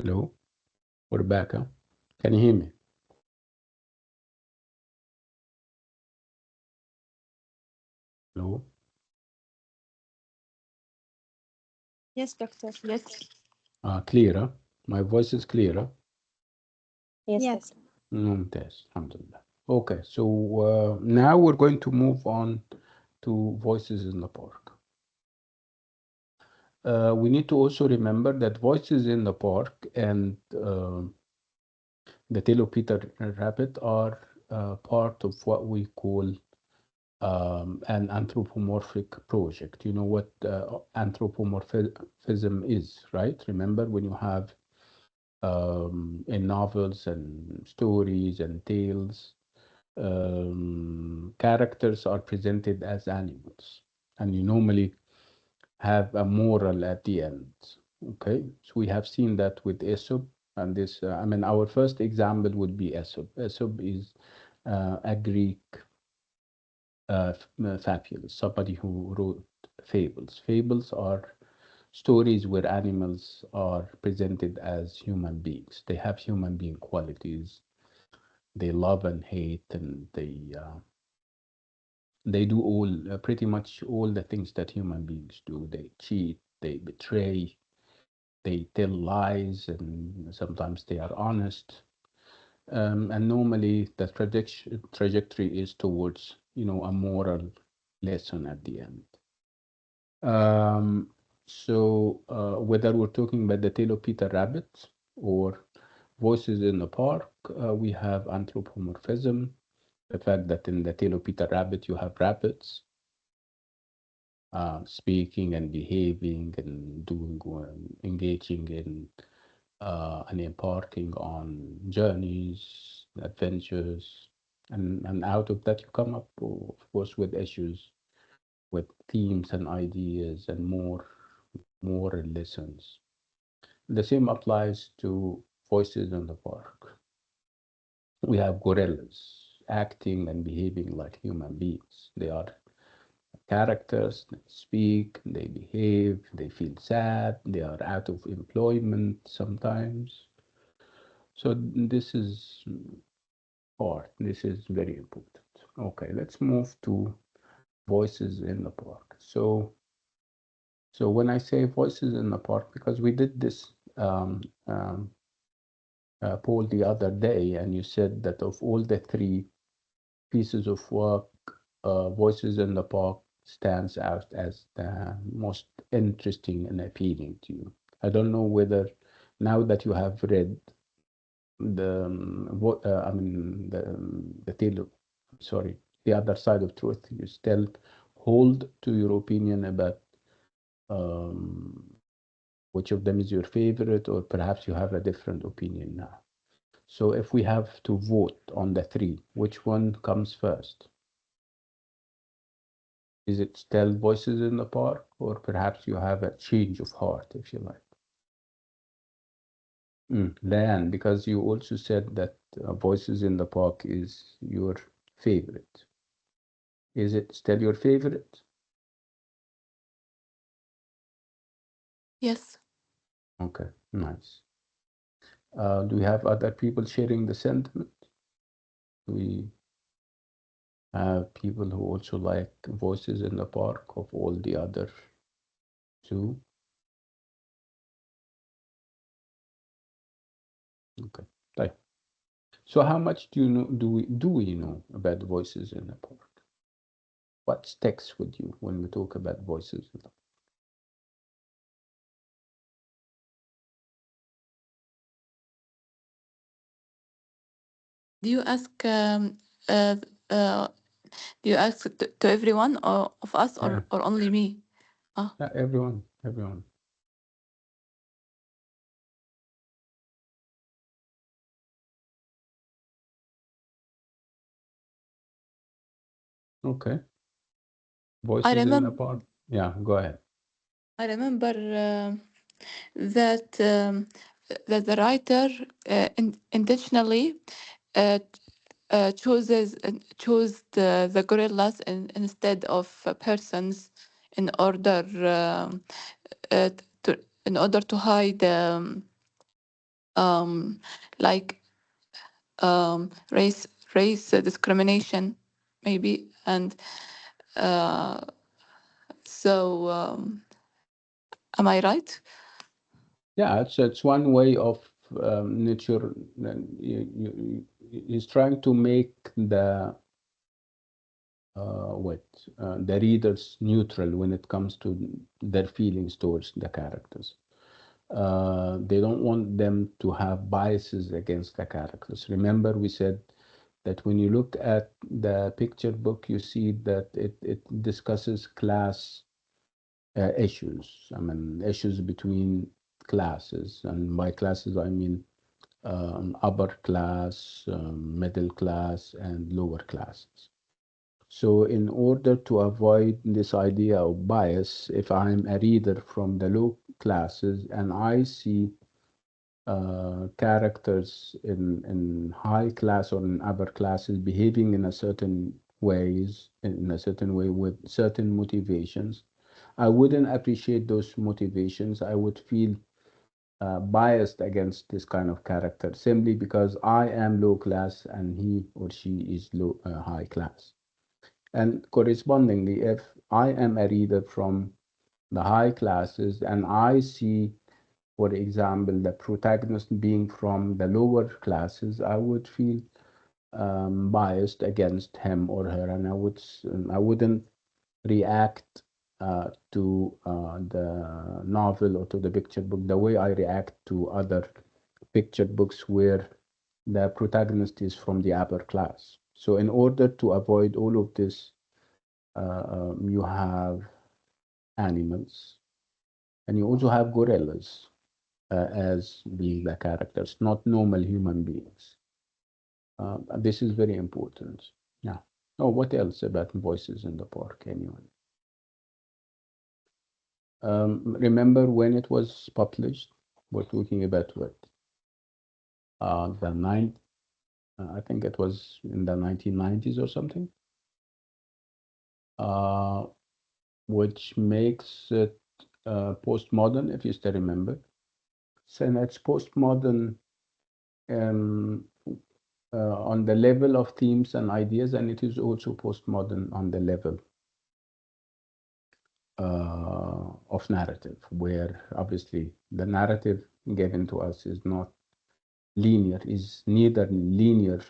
Hello, we're back, huh? Can you hear me? Hello? Yes, doctor. Yes. Clearer. My voice is clearer. Yes, Yes. doctor. ممتاز. Alhamdulillah. Okay, so now we're going to move on to Voices in the Park. We need to also remember that Voices in the Park and the Tale of Peter Rabbit are part of what we call an anthropomorphic project. You know what anthropomorphism is, right? Remember when you have in novels and stories and tales, characters are presented as animals, and you normally have a moral at the end. Okay, so we have seen that with Aesop, and this, I mean, our first example would be Aesop. Aesop is a Greek fabulous, somebody who wrote fables. Fables are stories where animals are presented as human beings. They have human being qualities. They love and hate, and they do all pretty much all the things that human beings do. They cheat, they betray, they tell lies, and sometimes they are honest. And normally the trajectory is towards, a moral lesson at the end. So whether we're talking about the Tale of Peter Rabbit or Voices in the Park, we have anthropomorphism, the fact that in the Tale of Peter Rabbit you have rabbits speaking and behaving and doing, engaging in and embarking on journeys, adventures, and out of that you come up, of course, with issues, with themes and ideas and more moral lessons. The same applies to Voices in the Park. We have gorillas acting and behaving like human beings. They are characters, they speak, they behave, they feel sad, they are out of employment sometimes. So this is very important. Okay, let's move to Voices in the Park. So when I say Voices in the Park, because we did this poll the other day, and you said that of all the three pieces of work, Voices in the Park stands out as the most interesting and appealing to you. I don't know whether now that you have read the I mean the tale, sorry, the other side of truth, you still hold to your opinion about um, which of them is your favorite, or perhaps you have a different opinion now. So if we have to vote on the three, which one comes first? Is it still Voices in the Park, or perhaps you have a change of heart, if you like? Diane, because you also said that Voices in the Park is your favorite. Is it still your favorite? Yes. Okay, nice. Do we have other people sharing the sentiment? We have people who also like Voices in the Park of all the other two. Okay, right. So how much do we know about Voices in the Park? What sticks with you when we talk about Voices in the Park? Do you ask uh, uh, do you ask to everyone or of us Yeah, or only me? Ah, yeah, everyone. Okay, I Voices in the remember Park. Yeah, go ahead. I remember that that the writer intentionally uh, chose the gorillas instead of persons in order uh, to in order to hide um, like race discrimination, maybe, and uh, so am I right? Yeah, it's one way of nature. He's trying to make what the readers neutral when it comes to their feelings towards the characters. They don't want them to have biases against the characters. Remember, we said that when you look at the picture book, you see that it discusses class issues. I mean, issues between classes, and by classes I mean upper class, middle class, and lower classes. So in order to avoid this idea of bias, if I'm a reader from the low classes and I see characters in high class or in upper classes behaving in a certain ways, in a certain way with certain motivations, I wouldn't appreciate those motivations. I would feel biased against this kind of character simply because I am low class and he or she is high class. And correspondingly, if I am a reader from the high classes and I see, for example, the protagonist being from the lower classes, I would feel biased against him or her, and I wouldn't react to the novel or to the picture book the way I react to other picture books where the protagonist is from the upper class. So in order to avoid all of this, you have animals, and you also have gorillas as being the characters, not normal human beings. This is very important. Yeah. Oh, what else about voices in the park? Anyone? Remember when it was published? We're talking about what? The nine. I think it was in the 1990s or something. Uh, which makes it postmodern, if you still remember. So it's postmodern um, on the level of themes and ideas, and it is also postmodern on the level of narrative, where obviously the narrative given to us is not linear, is neither linear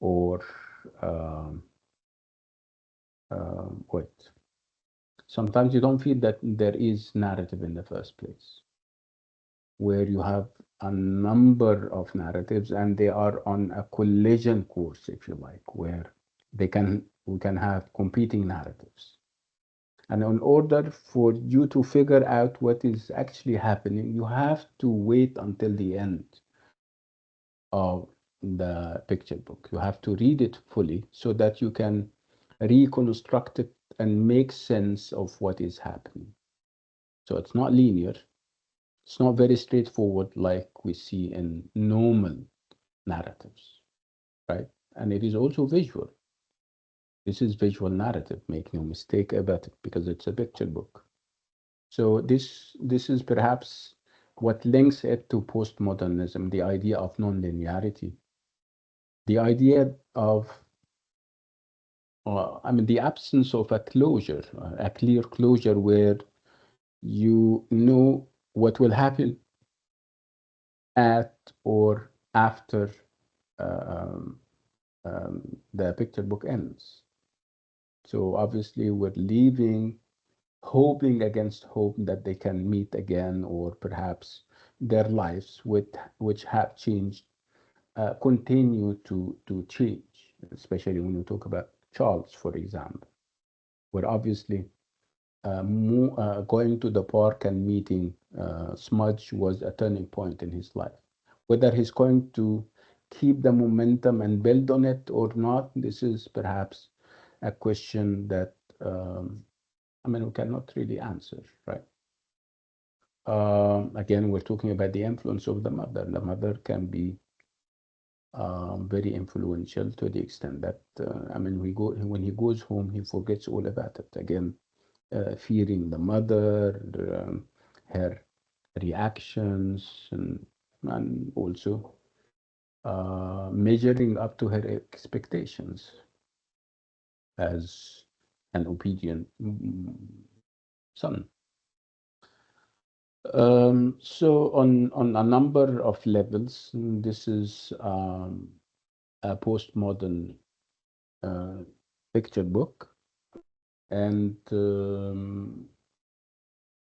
or um, what. Sometimes you don't feel that there is narrative in the first place, where you have a number of narratives and they are on a collision course, if you like, where we can have competing narratives. And in order for you to figure out what is actually happening, you have to wait until the end of the picture book. You have to read it fully so that you can reconstruct it and make sense of what is happening. So it's not linear. It's not very straightforward like we see in normal narratives, right? And it is also visual. This is visual narrative, make no mistake about it, because it's a picture book. So this is perhaps what links it to postmodernism, the idea of nonlinearity, the idea of, I mean, the absence of a closure, a clear closure where you know what will happen at or after um, the picture book ends. So obviously, we're leaving, hoping against hope that they can meet again, or perhaps their lives, which have changed, continue to change, especially when you talk about Charles, for example, where obviously going to the park and meeting Smudge was a turning point in his life. Whether he's going to keep the momentum and build on it or not, this is perhaps a question that I mean we cannot really answer, right? Again, we're talking about the influence of the mother. The mother can be very influential to the extent that I mean, when he goes home, he forgets all about it. Again, fearing the mother, her reactions, and and also measuring up to her expectations as an obedient son. So on a number of levels, this is a postmodern picture book, and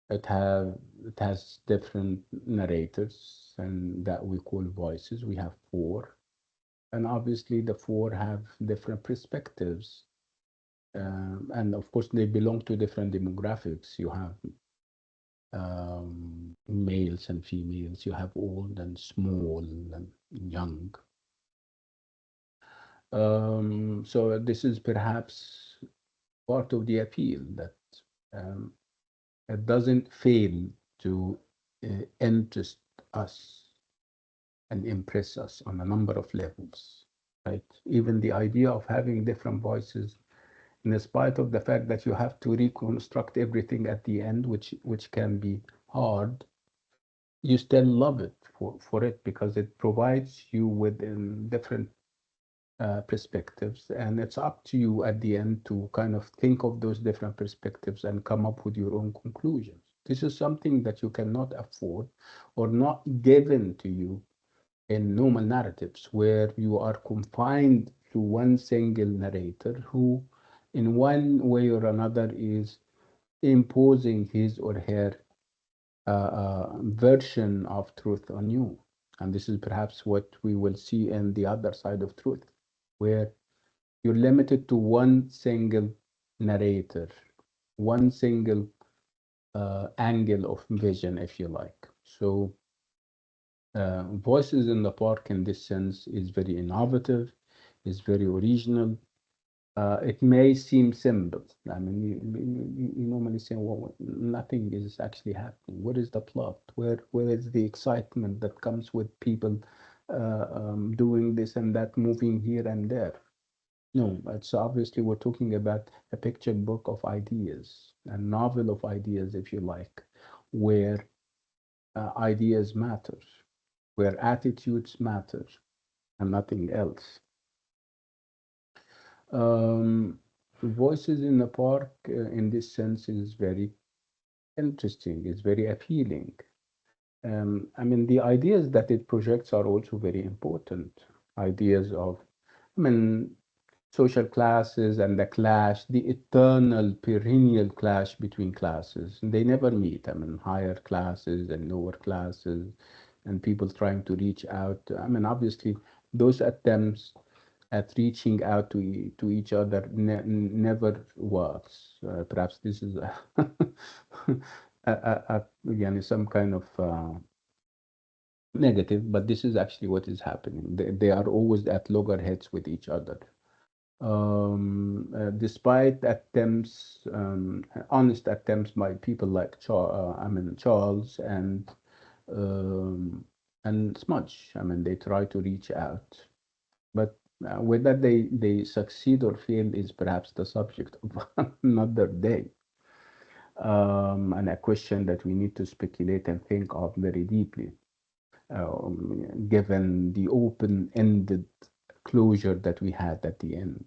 it has different narrators, and that we call voices. We have four, and obviously the four have different perspectives, and of course they belong to different demographics. You have males and females. You have old and small and young. So this is perhaps part of the appeal, that um, it doesn't fail to interest us and impress us on a number of levels, right? Even the idea of having different voices, in spite of the fact that you have to reconstruct everything at the end, which can be hard, you still love it for it, because it provides you with different perspectives, and it's up to you at the end to kind of think of those different perspectives and come up with your own conclusions. This is something that you cannot afford or not given to you in normal narratives, where you are confined to one single narrator who, in one way or another, is imposing his or her version of truth on you. And this is perhaps what we will see in the other side of truth, where you're limited to one single narrator, one single angle of vision, if you like. So Voices in the Park, in this sense, is very innovative, is very original. It may seem simple. I mean, you normally say, well, nothing is actually happening. What is the plot? Where is the excitement that comes with people doing this and that, moving here and there? No, it's obviously we're talking about a picture book of ideas, a novel of ideas, if you like, where ideas matter, where attitudes matter, and nothing else. Voices in the Park, in this sense, is very interesting, it's very appealing. I mean, the ideas that it projects are also very important. Ideas of, I mean, social classes and the clash, the eternal, perennial clash between classes. They never meet. I mean, higher classes and lower classes, and people trying to reach out. I mean, obviously, those attempts at reaching out to each other never works. Perhaps this is again some kind of negative, but this is actually what is happening. They are always at loggerheads with each other. Despite attempts, honest attempts by people like Charles and Smudge. I mean, they try to reach out, but whether they succeed or fail is perhaps the subject of another day, and a question that we need to speculate and think of very deeply, given the open-ended closure that we had at the end.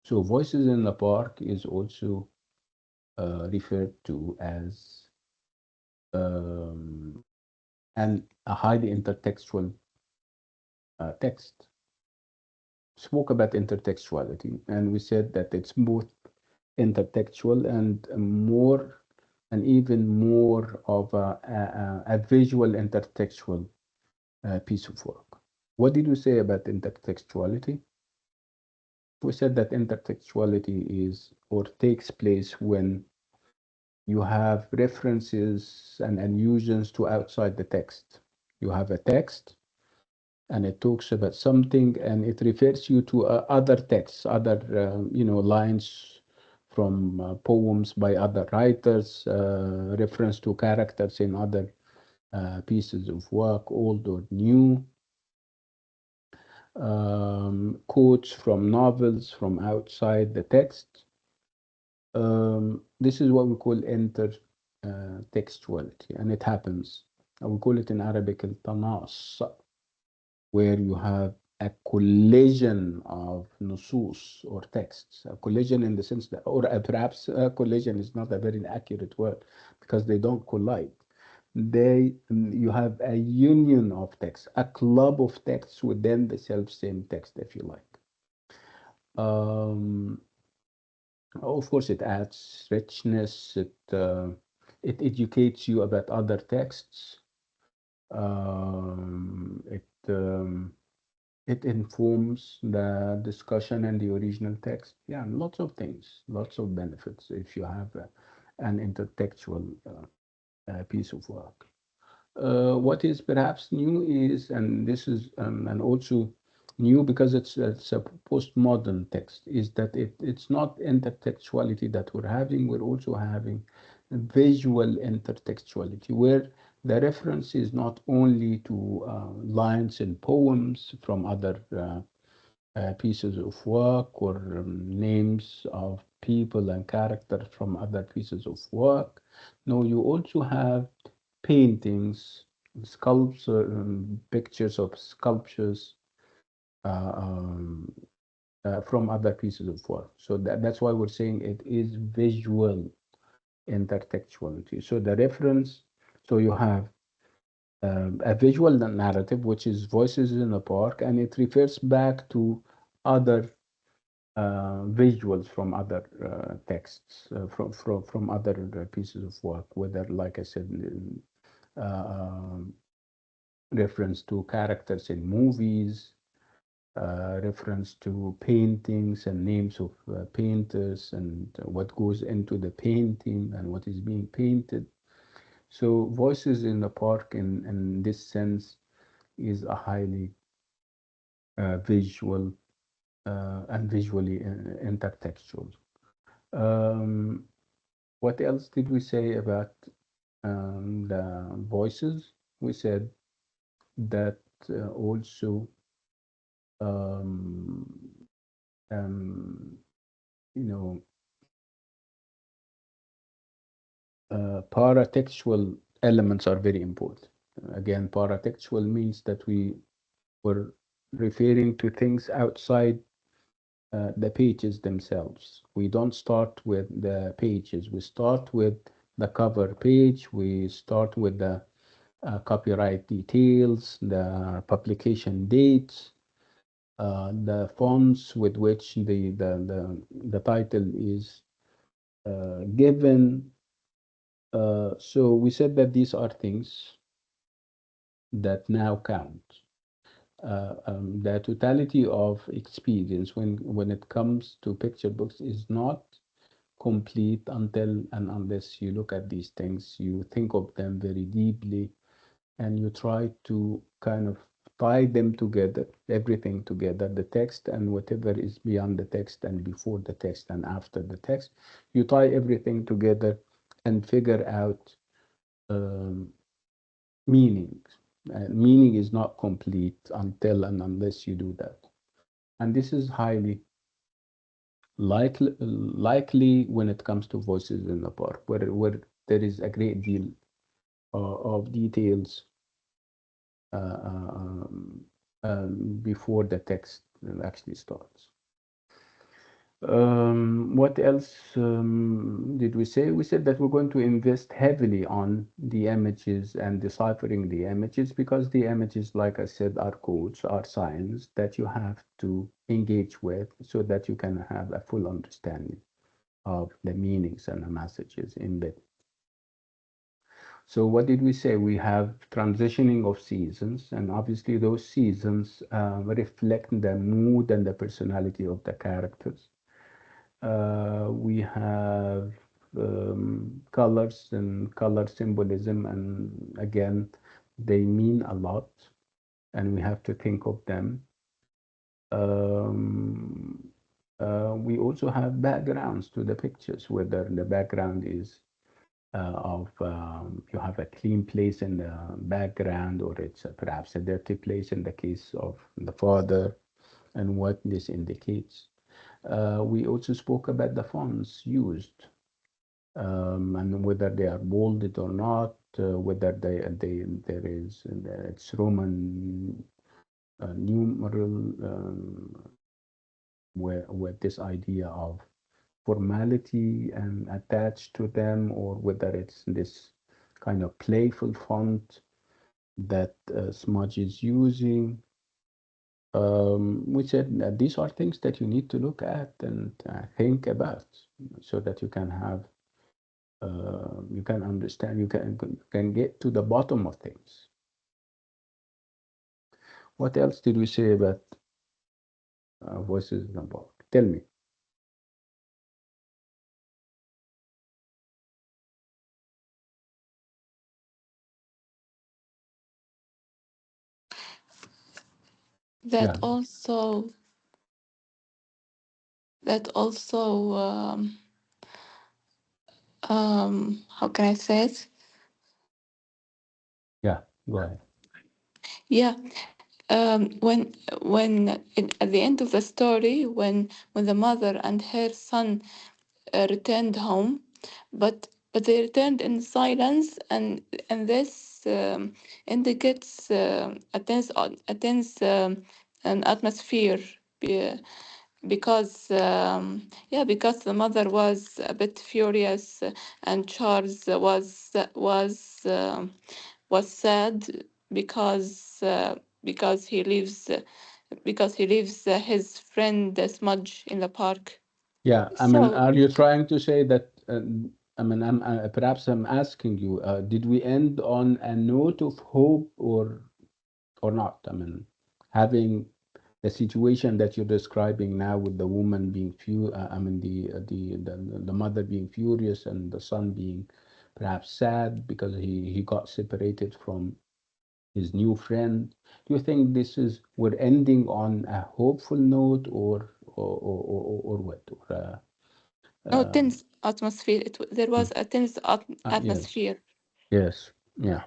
So Voices in the Park is also referred to as a highly intertextual text. Spoke about intertextuality, and we said that it's both intertextual and more, and even more of a visual intertextual piece of work. What did we say about intertextuality? We said that intertextuality is or takes place when you have references and allusions to outside the text. You have a text and it talks about something and it refers you to other texts, other lines from poems by other writers, reference to characters in other pieces of work, old or new, quotes from novels from outside the text. This is what we call textuality, and it happens. We call it in Arabic al-tanas, where you have a collision of nusus or texts. A collision in the sense that, or perhaps a collision is not a very accurate word because they don't collide. You have a union of texts, a club of texts within the self-same text, if you like. Um, of course, it adds richness. It educates you about other texts. It it informs the discussion and the original text. Yeah, lots of things, lots of benefits if you have an intertextual piece of work. What is perhaps new is, and this is and also new because it's a postmodern text, is that it's not intertextuality that we're having. We're also having visual intertextuality, where the reference is not only to lines in poems from other pieces of work or names of people and characters from other pieces of work. No, you also have paintings, sculpture, pictures of sculptures uh, um, from other pieces of work. So that's why we're saying it is visual intertextuality. So the reference, so you have a visual narrative, which is Voices in the Park, and it refers back to other visuals from other texts, from other pieces of work, whether, like I said, reference to characters in movies, reference to paintings and names of painters and what goes into the painting and what is being painted. So Voices in the Park in this sense is a highly visual and visually intertextual. Um, what else did we say about the voices? We said that also um, um, you know, paratextual elements are very important. Again, paratextual means that we were referring to things outside the pages themselves. We don't start with the pages. We start with the cover page. We start with the copyright details, the publication dates, the fonts with which the title is given. So we said that these are things that now count. The totality of experience when it comes to picture books is not complete until and unless you look at these things, you think of them very deeply, and you try to kind of tie them together, everything together, the text and whatever is beyond the text and before the text and after the text. You tie everything together and figure out um, meaning. Meaning is not complete until and unless you do that. And this is highly likely when it comes to Voices in the Park, where there is a great deal of details before the text actually starts. What else did we say? We said that we're going to invest heavily on the images and deciphering the images because the images, like I said, are codes, are signs that you have to engage with so that you can have a full understanding of the meanings and the messages embedded. So what did we say? We have transitioning of seasons, and obviously those seasons reflect the mood and the personality of the characters. We have colors and color symbolism, and again, they mean a lot, and we have to think of them. Um, we also have backgrounds to the pictures, whether the background is you have a clean place in the background, or it's perhaps a dirty place in the case of the father, and what this indicates. We also spoke about the fonts used. and whether they are bolded or not, whether there is it's Roman numeral, where this idea of formality and attached to them, or whether it's this kind of playful font that Smudge is using. We said that these are things that you need to look at and think about, so that you can have, you can understand, you can get to the bottom of things. What else did we say about voices in the book? Tell me. That Yeah, also that also how can I say it? yeah, go ahead. Yeah, at the end of the story, when the mother and her son returned home, but they returned in silence, and this indicates a tense an atmosphere. be- because because the mother was a bit furious, and Charles was sad because he leaves his friend Smudge in the park. Yeah, I mean, So are you trying to say that, I mean, perhaps I'm asking you, did we end on a note of hope or not? I mean, having the situation that you're describing now with the woman being I mean, the mother being furious and the son being perhaps sad because he got separated from his new friend. Do you think this is we're ending on a hopeful note, or what? no Um, tense atmosphere. There mm, was a tense yes, atmosphere. yes, yeah.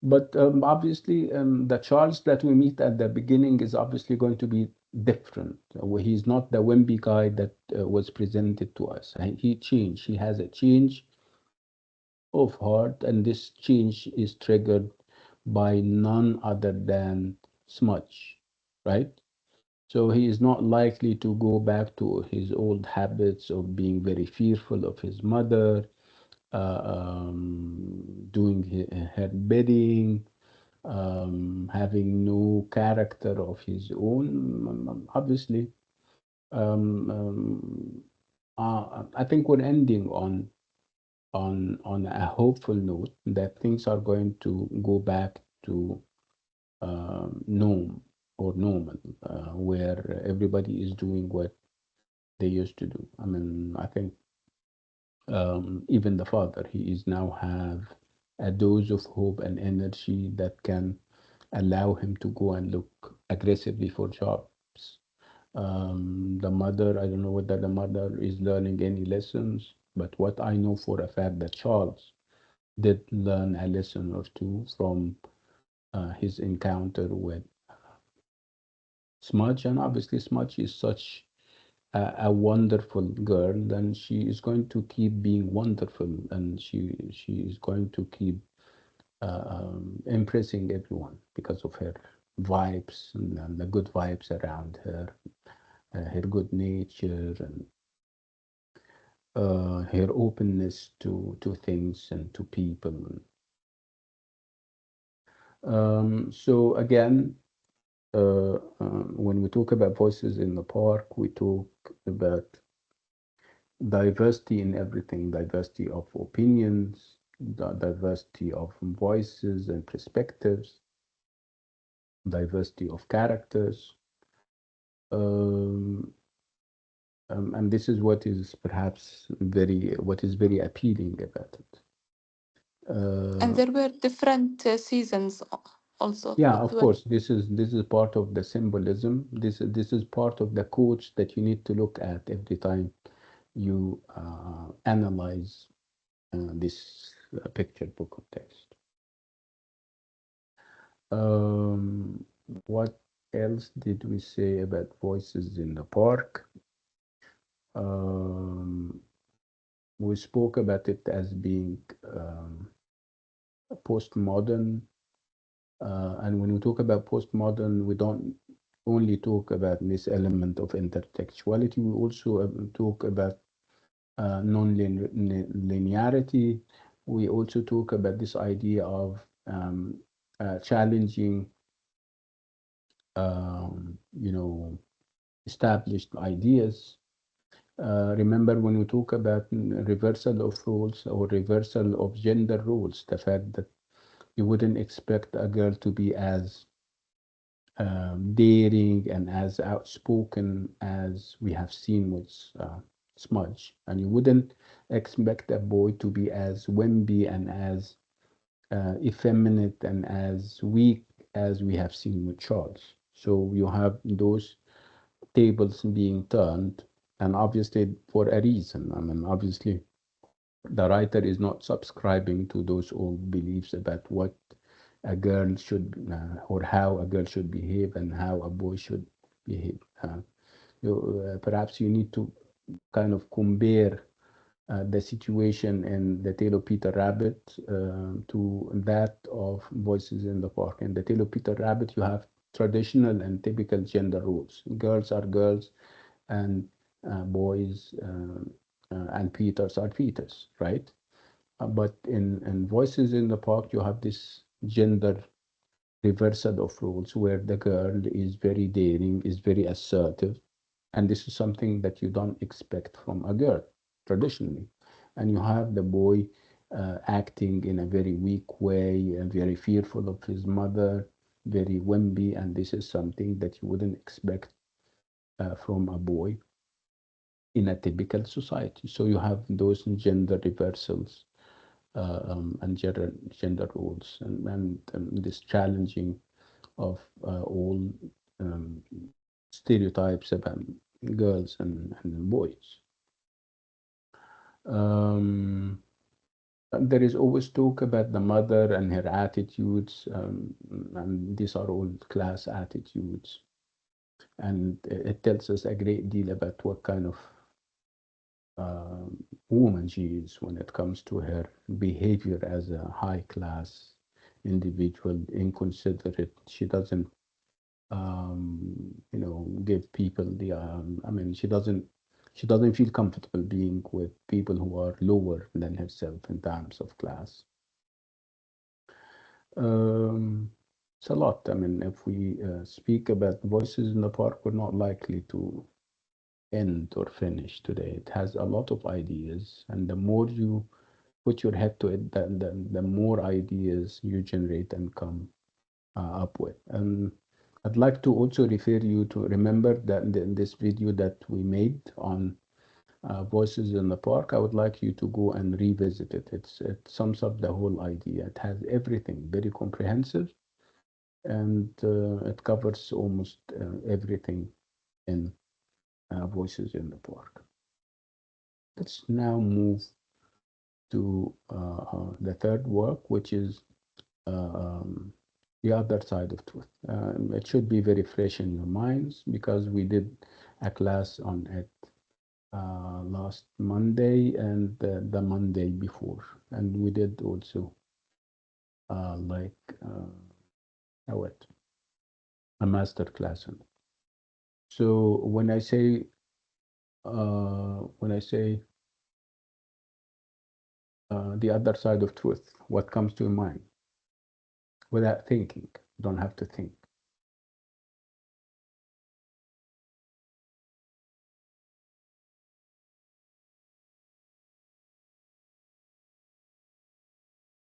But obviously, the Charles that we meet at the beginning is obviously going to be different. He's not the wimpy guy that was presented to us. He changed. He has a change of heart, and this change is triggered by none other than Smudge, right? So he is not likely to go back to his old habits of being very fearful of his mother, doing her bidding, having no character of his own. Obviously, um, um, I think we're ending on a hopeful note that things are going to go back to norm or normal, where everybody is doing what they used to do. I mean, I think even the father, he is now have a dose of hope and energy that can allow him to go and look aggressively for jobs. The mother, I don't know whether the mother is learning any lessons, but what I know for a fact that Charles did learn a lesson or two from his encounter with Smudge, and obviously Smudge is such a wonderful girl, then she is going to keep being wonderful, and she is going to keep impressing everyone because of her vibes and the good vibes around her, her good nature, and her openness to things and to people. So again, when we talk about voices in the park, we talk about diversity in everything, diversity of opinions, the diversity of voices and perspectives, diversity of characters. Um, and this is what is perhaps what is very appealing about it. And Uh, there were different seasons also yeah, as of well. course, this is part of the symbolism. This is part of the quotes that you need to look at every time you analyze this picture book of text. Um, what else did we say about voices in the park? Um, we spoke about it as being postmodern. And when we talk about postmodern, we don't only talk about this element of intertextuality, we also talk about non-linearity. We also talk about this idea of challenging, you know, established ideas. Remember when we talk about reversal of roles or reversal of gender roles, the fact that you wouldn't expect a girl to be as daring and as outspoken as we have seen with Smudge, and you wouldn't expect a boy to be as wimpy and as effeminate and as weak as we have seen with Charles. So you have those tables being turned, and obviously for a reason. I mean, obviously, the writer is not subscribing to those old beliefs about what a girl should or how a girl should behave and how a boy should behave. Perhaps you need to kind of compare the situation in The Tale of Peter Rabbit to that of Voices in the Park. In The Tale of Peter Rabbit, you have traditional and typical gender roles. Girls are girls, and boys and Peters are Peters, right? But in Voices in the Park, you have this gender reversal of roles where the girl is very daring, is very assertive, and this is something that you don't expect from a girl traditionally. And you have the boy acting in a very weak way and very fearful of his mother, very wimpy, and this is something that you wouldn't expect from a boy in a typical society. So you have those gender reversals and gender roles, and this challenging of all um, stereotypes about girls and boys. And there is always talk about the mother and her attitudes, and these are all class attitudes. And it tells us a great deal about what kind of woman she is when it comes to her behavior as a high class individual, inconsiderate. She doesn't, you know, give people the, I mean, she doesn't feel comfortable being with people who are lower than herself in terms of class. It's a lot. I mean, if we speak about Voices in the Park, we're not likely to end or finish today. It has a lot of ideas, and the more you put your head to it, the more ideas you generate and come up with. And I'd like to also refer you to remember that in this video that we made on Voices in the Park, I would like you to go and revisit it. It sums up the whole idea. It has everything, very comprehensive, and it covers almost everything in Voices in the Park. Let's now move to the third work, which is um, The Other Side of Truth. It should be very fresh in your minds because we did a class on it last Monday and the Monday before, and we did also like what a master class on it. So when I say the other side of truth, what comes to your mind without thinking? You don't have to think.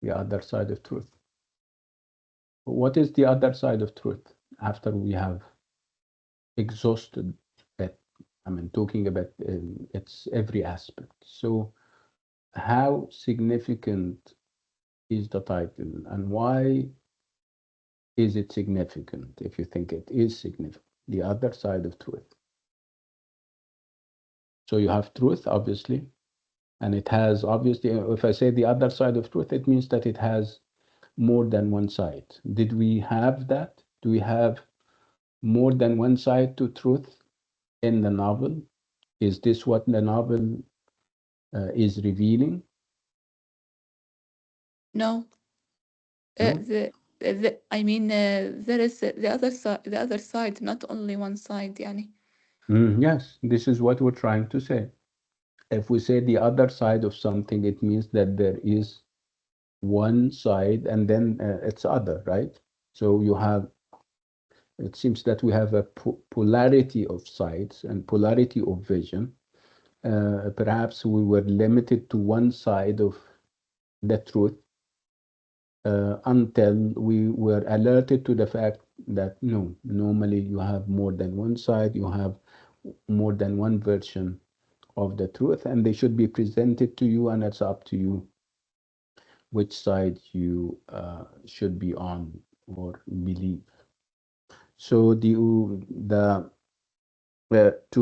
The other side of truth. What is the other side of truth after we have exhausted it? I mean, talking about its every aspect. So, how significant is the title, and why is it significant if you think it is significant? The other side of truth. So, you have truth, obviously, and it has obviously, if I say the other side of truth, it means that it has more than one side. Did we have that? Do we have more than one side to truth in the novel? Is this what the novel is revealing? No. No? I mean, there is the other side, not only one side, يعني. Yes, this is what we're trying to say. If we say the other side of something, it means that there is one side and then it's other, right? So you have, it seems that we have a polarity of sides and polarity of vision. Perhaps we were limited to one side of the truth until we were alerted to the fact that no, normally you have more than one side, you have more than one version of the truth, and they should be presented to you, and it's up to you which side you should be on or believe. So to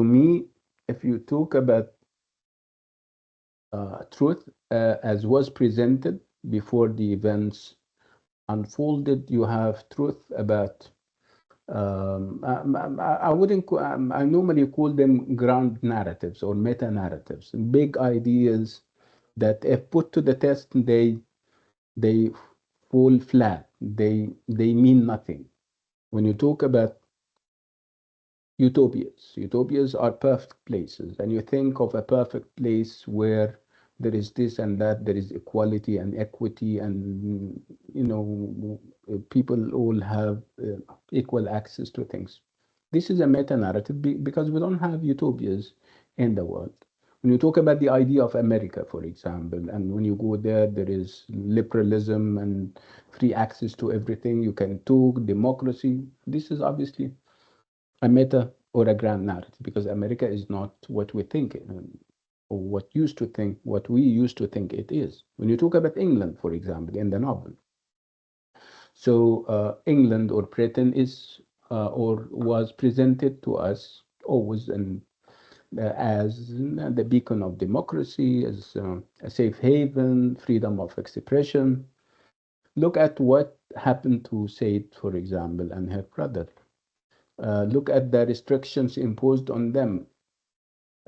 me, if you talk about truth as was presented before the events unfolded, you have truth about I wouldn't I normally call them ground narratives or meta narratives, big ideas that if put to the test they fall flat, they mean nothing. When you talk about utopias are perfect places, and you think of a perfect place where there is this and that, there is equality and equity, and people all have equal access to things. This is a meta narrative because we don't have utopias in the world. When you talk about the idea of America, for example, and when you go there, there is liberalism and free access to everything. You can talk democracy. This is obviously a meta or a grand narrative because America is not what we think or what we used to think it is. When you talk about England, for example, in the novel, so England or Britain is or was presented to us always as the beacon of democracy, as a safe haven, freedom of expression. Look at what happened to Said, for example, and her brother. Look at the restrictions imposed on them.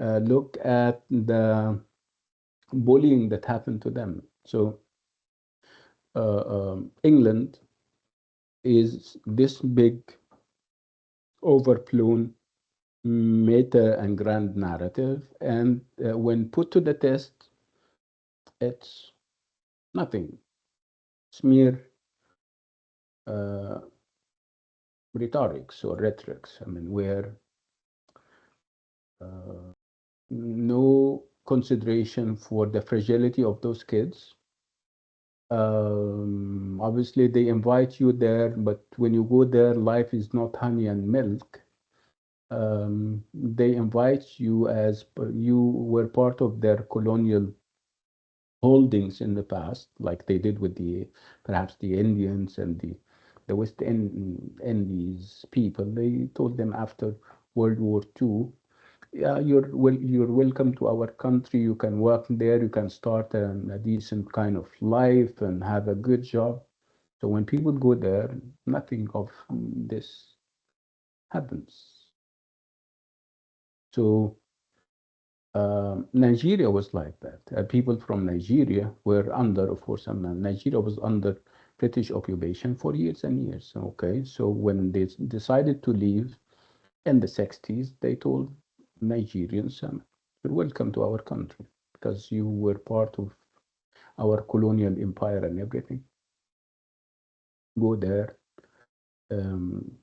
Look at the bullying that happened to them. So England is this big, overblown meta and grand narrative, and when put to the test, it's nothing. It's mere uh, rhetorics or rhetorics. I mean, where no consideration for the fragility of those kids. Obviously, they invite you there, but when you go there, life is not honey and milk. They invite you as you were part of their colonial holdings in the past, like they did with perhaps the Indians and the West Indies people. They told them after World War II, yeah, you're welcome to our country. You can work there. You can start a decent kind of life and have a good job. So when people go there, nothing of this happens. So Nigeria was like that. People from Nigeria were under, of course, Nigeria was under British occupation for years and years. Okay, so when they decided to leave in the 60s, they told Nigerians, you're welcome to our country because you were part of our colonial empire and everything. Go there. Um,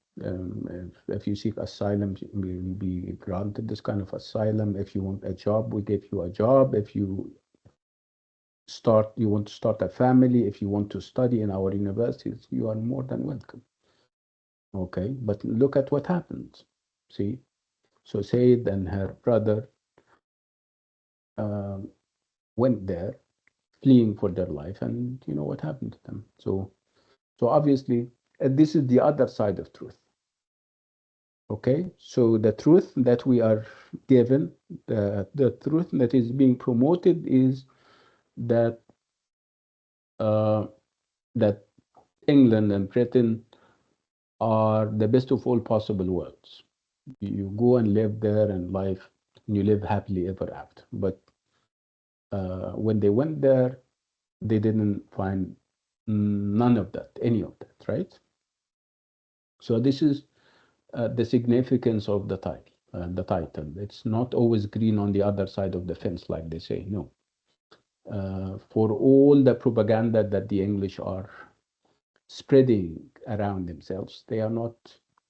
if you seek asylum, you will be granted this kind of asylum. If you want a job, we give you a job. If you want to start a family, if you want to study in our universities, you are more than welcome. Okay, but look at what happened. See, so Said and her brother um, went there, fleeing for their life, and you know what happened to them. So obviously, this is the other side of truth. Okay, so the truth that we are given, the truth that is being promoted is that uh, that England and Britain are the best of all possible worlds. You go and live there and life, and you live happily ever after. But when they went there, they didn't find none of that, any of that, right? So this is the significance of the title. It's not always green on the other side of the fence, like they say. No. For all the propaganda that the English are spreading around themselves, they are not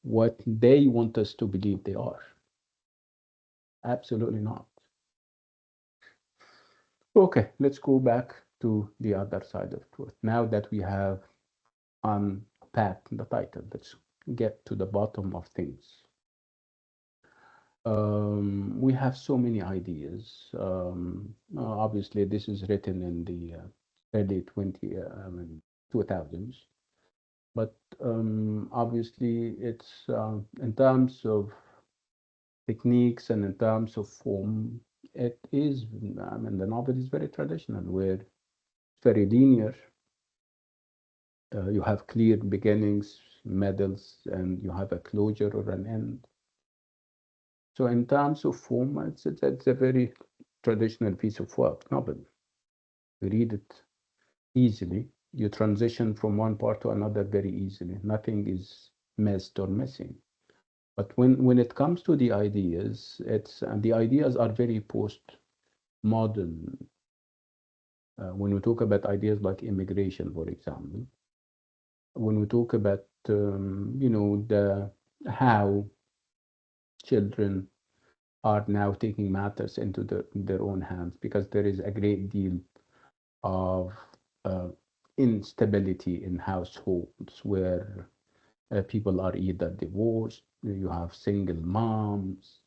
what they want us to believe they are. Absolutely not. Okay, let's go back to the other side of truth. Now that we have unpacked the title, let's get to the bottom of things. We have so many ideas. Obviously, this is written in the early 2000s, but obviously it's in terms of techniques and in terms of form, it is, I mean, the novel is very traditional, where it's very linear. You have clear beginnings, middles, and you have a closure or an end. So in terms of form, it's a very traditional piece of work, novel. You read it easily. You transition from one part to another very easily. Nothing is missed or missing. But when it comes to the ideas, the ideas are very postmodern. When we talk about ideas like immigration, for example, when we talk about the how children are now taking matters into their own hands, because there is a great deal of uh, instability in households where people are either divorced, you have single moms,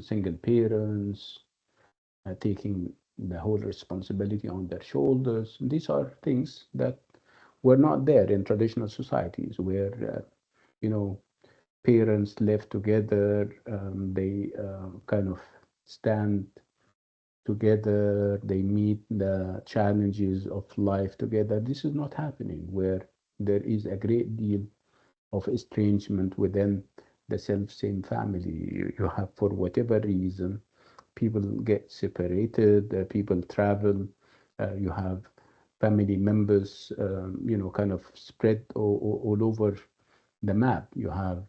single parents taking the whole responsibility on their shoulders. These are things that were not there in traditional societies where, you know, parents live together, they kind of stand together, they meet the challenges of life together. This is not happening, where there is a great deal of estrangement within the self-same family. You have, for whatever reason, people get separated, people travel, you have family members, kind of spread all over the map. You have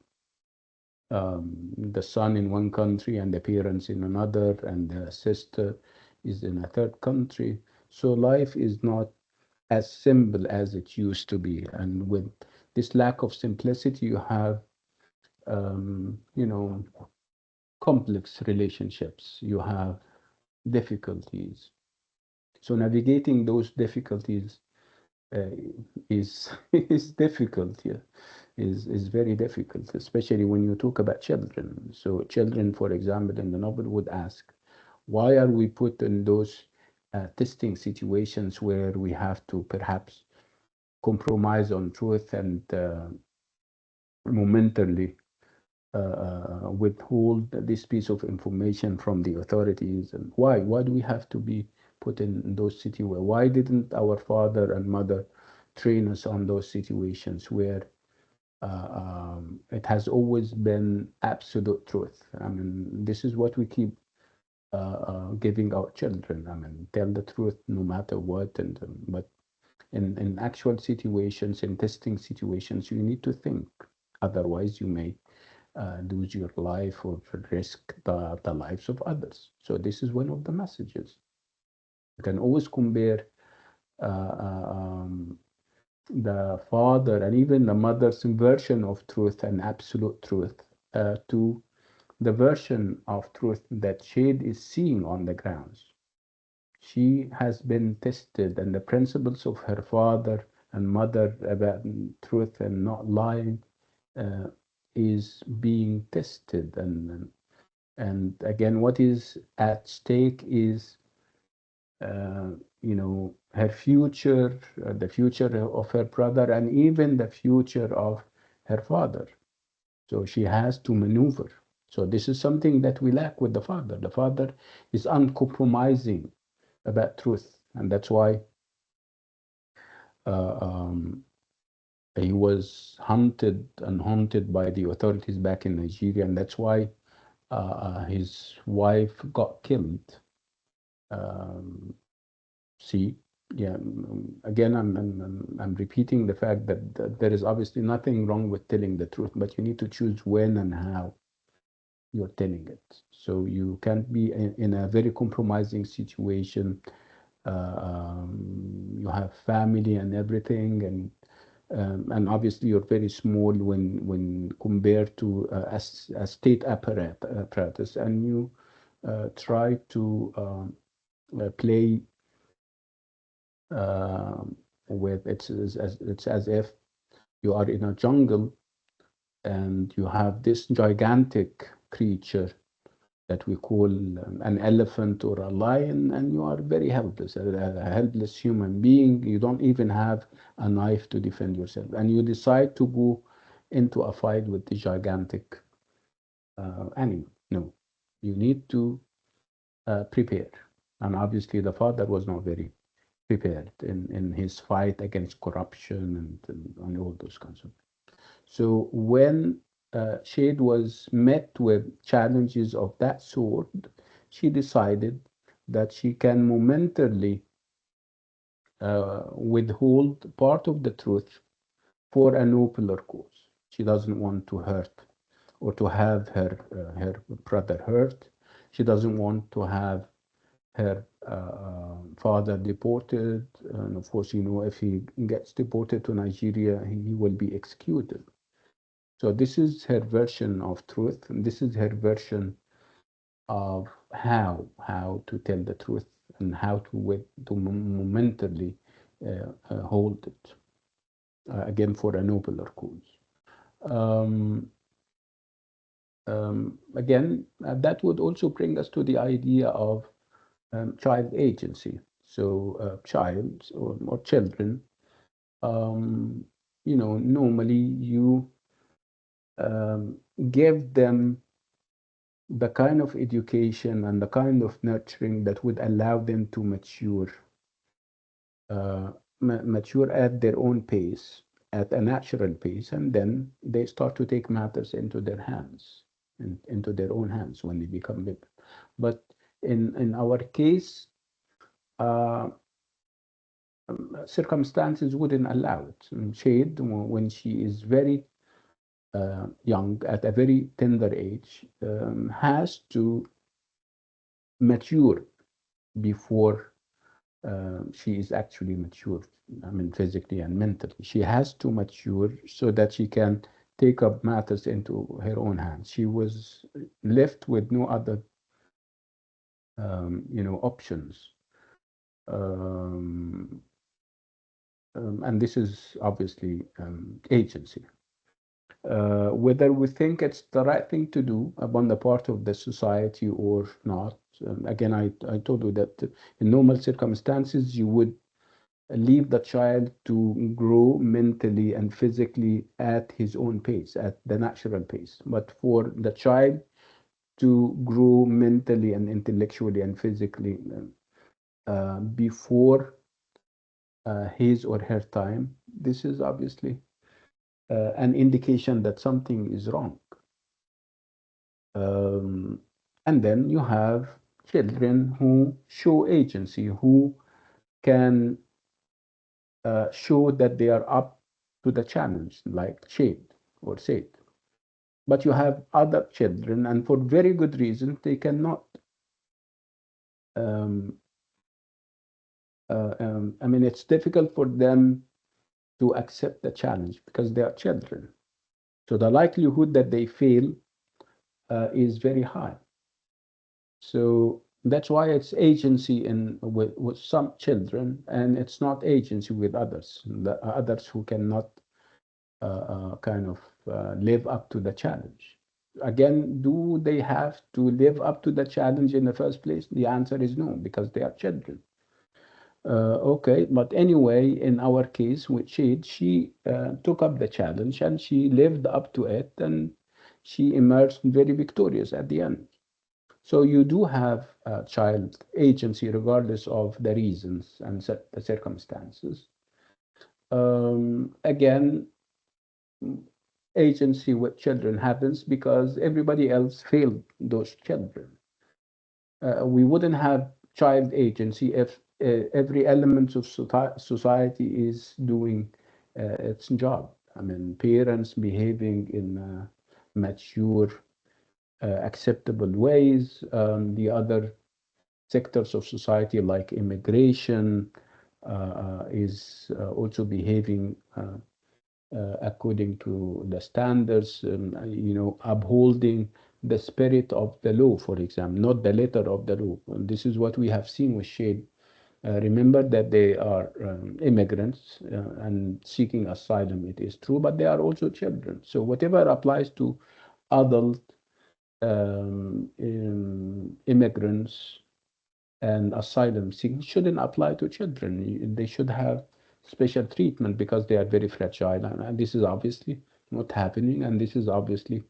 the son in one country and the parents in another, and the sister is in a third country. So life is not as simple as it used to be. And with this lack of simplicity, you have, um, you know, complex relationships, you have difficulties. So navigating those difficulties uh, is is difficult. Yeah, is very difficult, especially when you talk about children. So children, for example, in the novel would ask, why are we put in those testing situations where we have to perhaps compromise on truth and momentarily withhold this piece of information from the authorities? And why do we have to be put in those situations? Why didn't our father and mother train us on those situations where it has always been absolute truth? I mean, this is what we keep giving our children. I mean, tell the truth no matter what. And but in actual situations, in testing situations, you need to think. Otherwise, you may lose your life or risk the lives of others. So this is one of the messages. You can always compare the father and even the mother's version of truth and absolute truth to the version of truth that Shade is seeing on the grounds. She has been tested, and the principles of her father and mother about truth and not lying uh, is being tested. And again, what is at stake is, her future, the future of her brother, and even the future of her father. So she has to maneuver. So this is something that we lack with the father. The father is uncompromising about truth, and that's why uh, um, he was hunted and haunted by the authorities back in Nigeria, and that's why his wife got killed. Um, See, yeah. Again, I'm repeating the fact that there is obviously nothing wrong with telling the truth, but you need to choose when and how you're telling it. So you can't be in a very compromising situation. You have family and everything, and obviously you're very small when compared to a state apparatus, and you try to play with it's as if you are in a jungle and you have this gigantic creature that we call an elephant or a lion, and you are very helpless, a helpless human being. You don't even have a knife to defend yourself, and you decide to go into a fight with the gigantic animal. No, you need to prepare. And obviously, the father was not very prepared in his fight against corruption and all those kinds of. So when Shade was met with challenges of that sort, she decided that she can momentarily withhold part of the truth for a nobler cause. She doesn't want to hurt or to have her brother hurt. She doesn't want to have her father deported. And of course, if he gets deported to Nigeria, he will be executed. So this is her version of truth, and this is her version of how to tell the truth and how to momentarily hold it again for a nobler cause. Um, Again, that would also bring us to the idea of child agency. So, child or children, um, normally you um, give them the kind of education and the kind of nurturing that would allow them to mature at their own pace, at a natural pace, and then they start to take matters into their hands, into their own hands when they become big. But in our case, uh, circumstances wouldn't allow it. And Shade, when she is very young, at a very tender age, has to mature before she is actually mature. I mean, physically and mentally. She has to mature so that she can take up matters into her own hands. She was left with no other, options. Um, and this is obviously agency. Whether we think it's the right thing to do upon the part of the society or not. Again, I told you that in normal circumstances, you would leave the child to grow mentally and physically at his own pace, at the natural pace. But for the child to grow mentally and intellectually and physically before his or her time, this is obviously an indication that something is wrong. Um, and then you have children who show agency, who can show that they are up to the challenge, like Shade or Said. But you have other children, and for very good reason, they cannot. Um, I mean, it's difficult for them to accept the challenge because they are children. So the likelihood that they fail is very high. So that's why it's agency with some children, and it's not agency with others, the others who cannot kind of live up to the challenge. Again, do they have to live up to the challenge in the first place? The answer is no, because they are children. Okay, but anyway, in our case with Shade, she took up the challenge and she lived up to it, and she emerged very victorious at the end. So you do have child agency regardless of the reasons and the circumstances. Again, agency with children happens because everybody else failed those children. We wouldn't have child agency if every element of society is doing its job. I mean, parents behaving in mature, acceptable ways. The other sectors of society, like immigration, is also behaving according to the standards, upholding the spirit of the law, for example, not the letter of the law. And this is what we have seen with Shade. Remember that they are immigrants and seeking asylum, it is true, but they are also children. So whatever applies to adult immigrants and asylum seeking shouldn't apply to children. They should have special treatment because they are very fragile. And this is obviously not happening. And this is obviously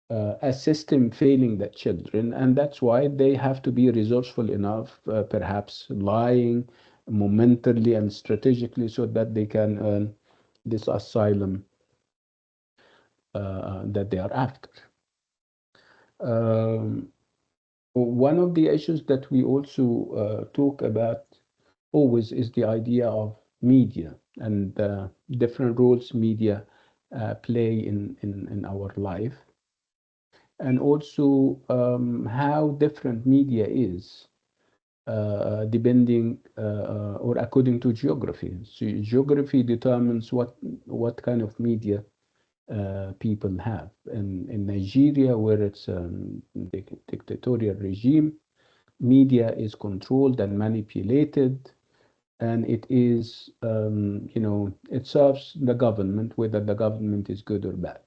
a system failing the children. And that's why they have to be resourceful enough, perhaps lying momentarily and strategically so that they can earn this asylum that they are after. One of the issues that we also talk about always is the idea of media and different roles media play in our life, and also how different media is depending or according to geography. So geography determines what kind of media people have. In Nigeria, where it's a dictatorial regime, media is controlled and manipulated, and it is, it serves the government, whether the government is good or bad.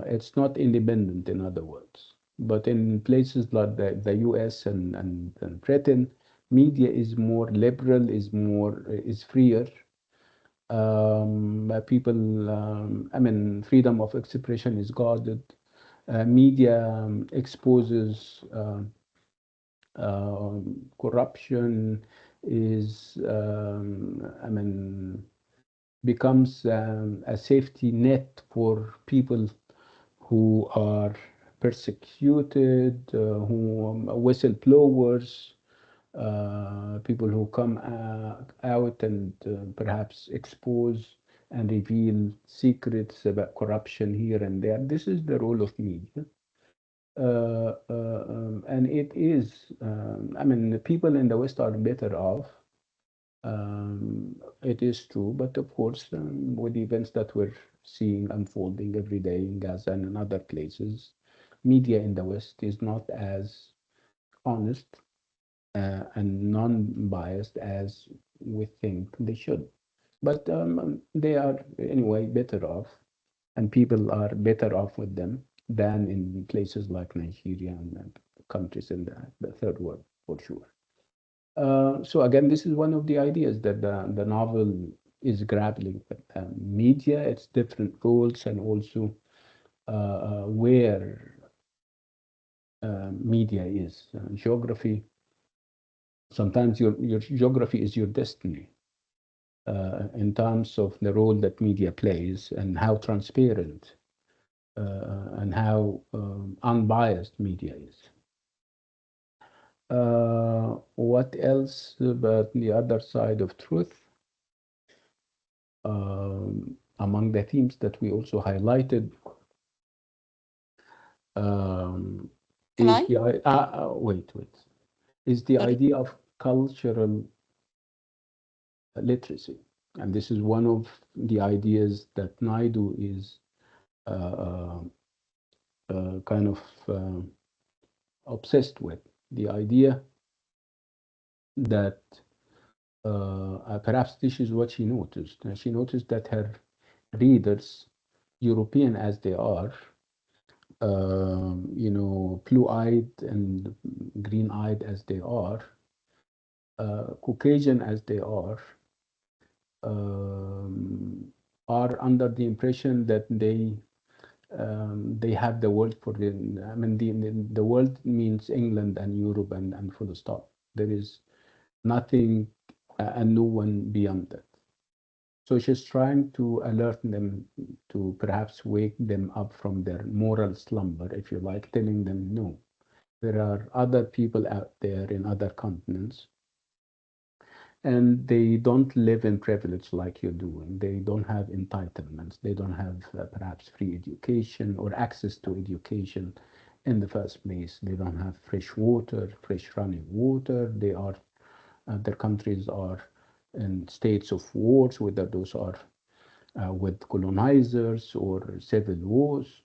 It's not independent, in other words. But in places like the US and Britain, media is more liberal, is freer. People, freedom of expression is guarded. Media exposes corruption, is, becomes a safety net for people who are persecuted, who whistleblowers, people who come out and perhaps expose and reveal secrets about corruption here and there. This is the role of media. And it is, the people in the West are better off. It is true, but of course, with the events that we're seeing unfolding every day in Gaza and in other places, media in the West is not as honest and non-biased as we think they should. But they are anyway better off, and people are better off with them than in places like Nigeria and countries in the third world, for sure. So again, this is one of the ideas that the novel is grappling with. Media, its different roles, and also where media is. Geography, sometimes your geography is your destiny in terms of the role that media plays and how transparent and how unbiased media is. What else about the other side of truth? Among the themes that we also highlighted is the idea of cultural literacy. And this is one of the ideas that Naidu is kind of obsessed with. The idea that perhaps this is what she noticed. She noticed that her readers, European as they are, blue-eyed and green-eyed as they Caucasian as they are under the impression that they have the world for them. I mean, the world means England and Europe and full stop. There is nothing and no one beyond that. So she's trying to alert them, to perhaps wake them up from their moral slumber, if you like, telling them, no, there are other people out there in other continents and they don't live in privilege like you're doing. They don't have entitlements. They don't have perhaps free education or access to education in the first place. They don't have fresh water, fresh running water. Their countries are in states of wars, whether those are with colonizers or civil wars.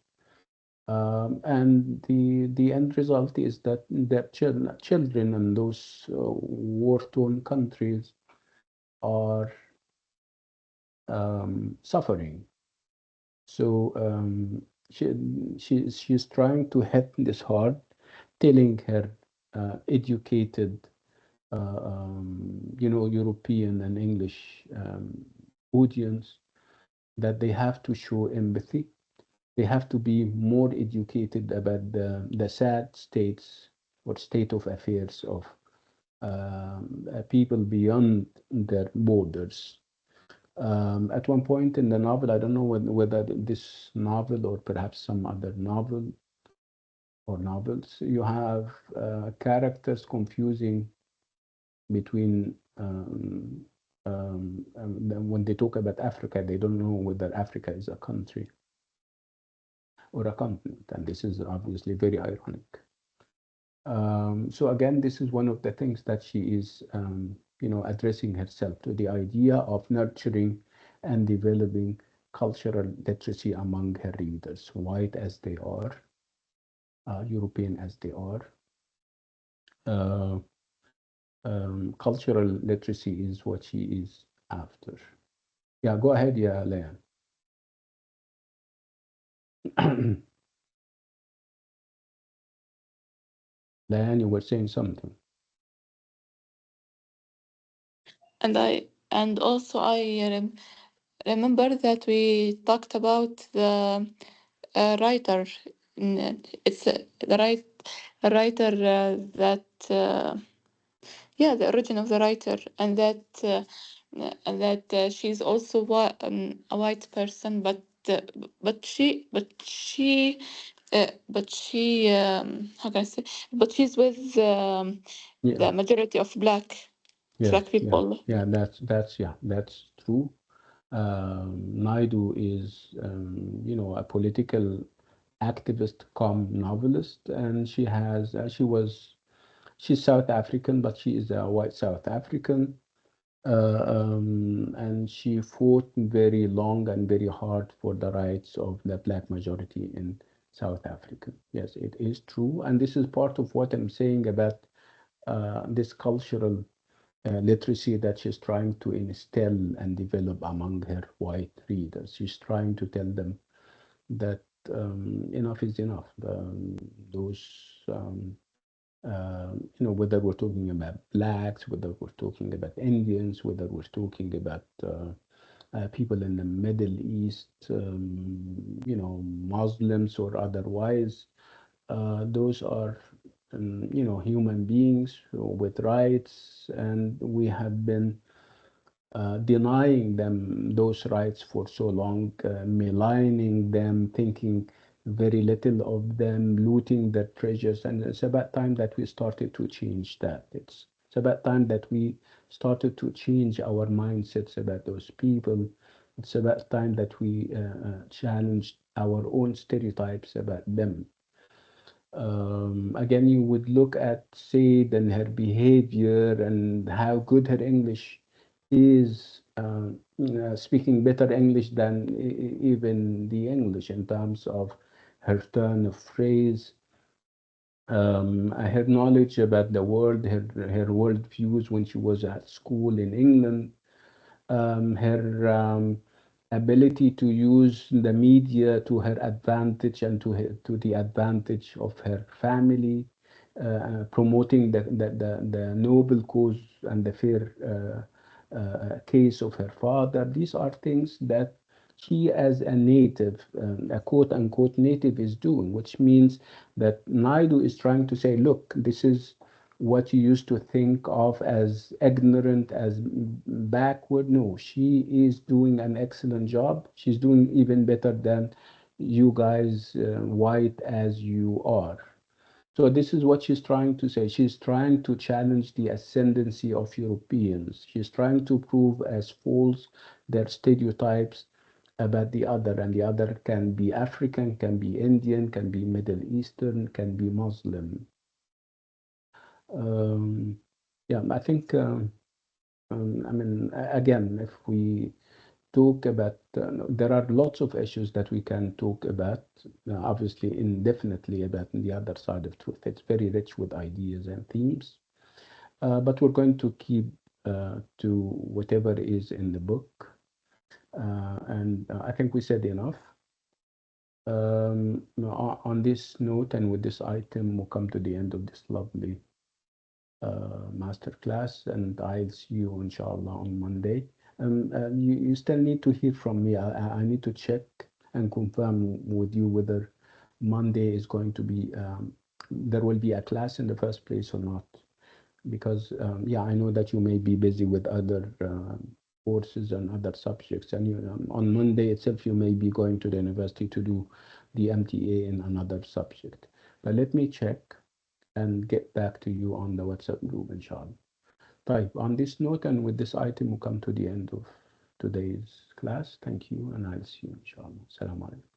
And the end result is that their children in those war-torn countries are suffering. So she, she's trying to hit this hard, telling her educated, European and English audience that they have to show empathy. They have to be more educated about the sad states or state of affairs of people beyond their borders. At one point in the novel, I don't know whether this novel or perhaps some other novel or novels, you have characters confusing between when they talk about Africa, they don't know whether Africa is a country or a continent, and this is obviously very ironic. So again, this is one of the things that she is, addressing herself to the idea of nurturing and developing cultural literacy among her readers, white as they are, European as they are. Uh, Cultural literacy is what she is after. Yeah, go ahead, yeah, Leanne. Leanne, you were saying something. And also I remember that we talked about the writer. It's the writer that yeah, the origin of the writer, and that she's also a white person, uh, but she how can I say? But she's with Yeah, the majority of yes, black yeah, people. yeah, that's true. Naidu is, a political activist come novelist, and she's South African, but she is a white South African, and she fought very long and very hard for the rights of the black majority in South Africa. Yes, it is true, and this is part of what I'm saying about this cultural literacy that she's trying to instill and develop among her white readers. She's trying to tell them that enough is enough. Those, whether we're talking about blacks, whether we're talking about Indians, whether we're talking about people in the Middle East, Muslims or otherwise, those are, human beings with rights, and we have been denying them those rights for so long, maligning them, thinking very little of them, looting their treasures. And it's about time that we started to change that. It's about time that we started to change our mindsets about those people. It's about time that we challenged our own stereotypes about them. Again, you would look at Said and her behavior and how good her English is, speaking better English than even the English in terms of her turn of phrase, her knowledge about the world, her world views when she was at school in England, her ability to use the media to her advantage and to the advantage of her family, promoting the noble cause and the fair case of her father. These are things that she, as a native, a quote unquote native, is doing, which means that Naidu is trying to say, look, this is what you used to think of as ignorant, as backward. No, she is doing an excellent job. She's doing even better than you guys, white as you are. So this is what she's trying to say. She's trying to challenge the ascendancy of Europeans. She's trying to prove as false their stereotypes about the other, and the other can be African, can be Indian, can be Middle Eastern, can be Muslim. Yeah, I think, I mean, again, if we talk about, there are lots of issues that we can talk about, obviously indefinitely about the other side of truth. It's very rich with ideas and themes, but we're going to keep to whatever is in the book. And I think we said enough. On this note and with this item, we'll come to the end of this lovely master class, and I'll see you inshallah on Monday. You still need to hear from me. I need to check and confirm with you whether Monday is going to be, there will be a class in the first place or not. Because, yeah, I know that you may be busy with other courses and other subjects. And you, on Monday itself, you may be going to the university to do the MTA in another subject. But let me check and get back to you on the WhatsApp group, inshallah. Right, on this note and with this item, we'll come to the end of today's class. Thank you, and I'll see you, inshallah. Assalamu alaikum.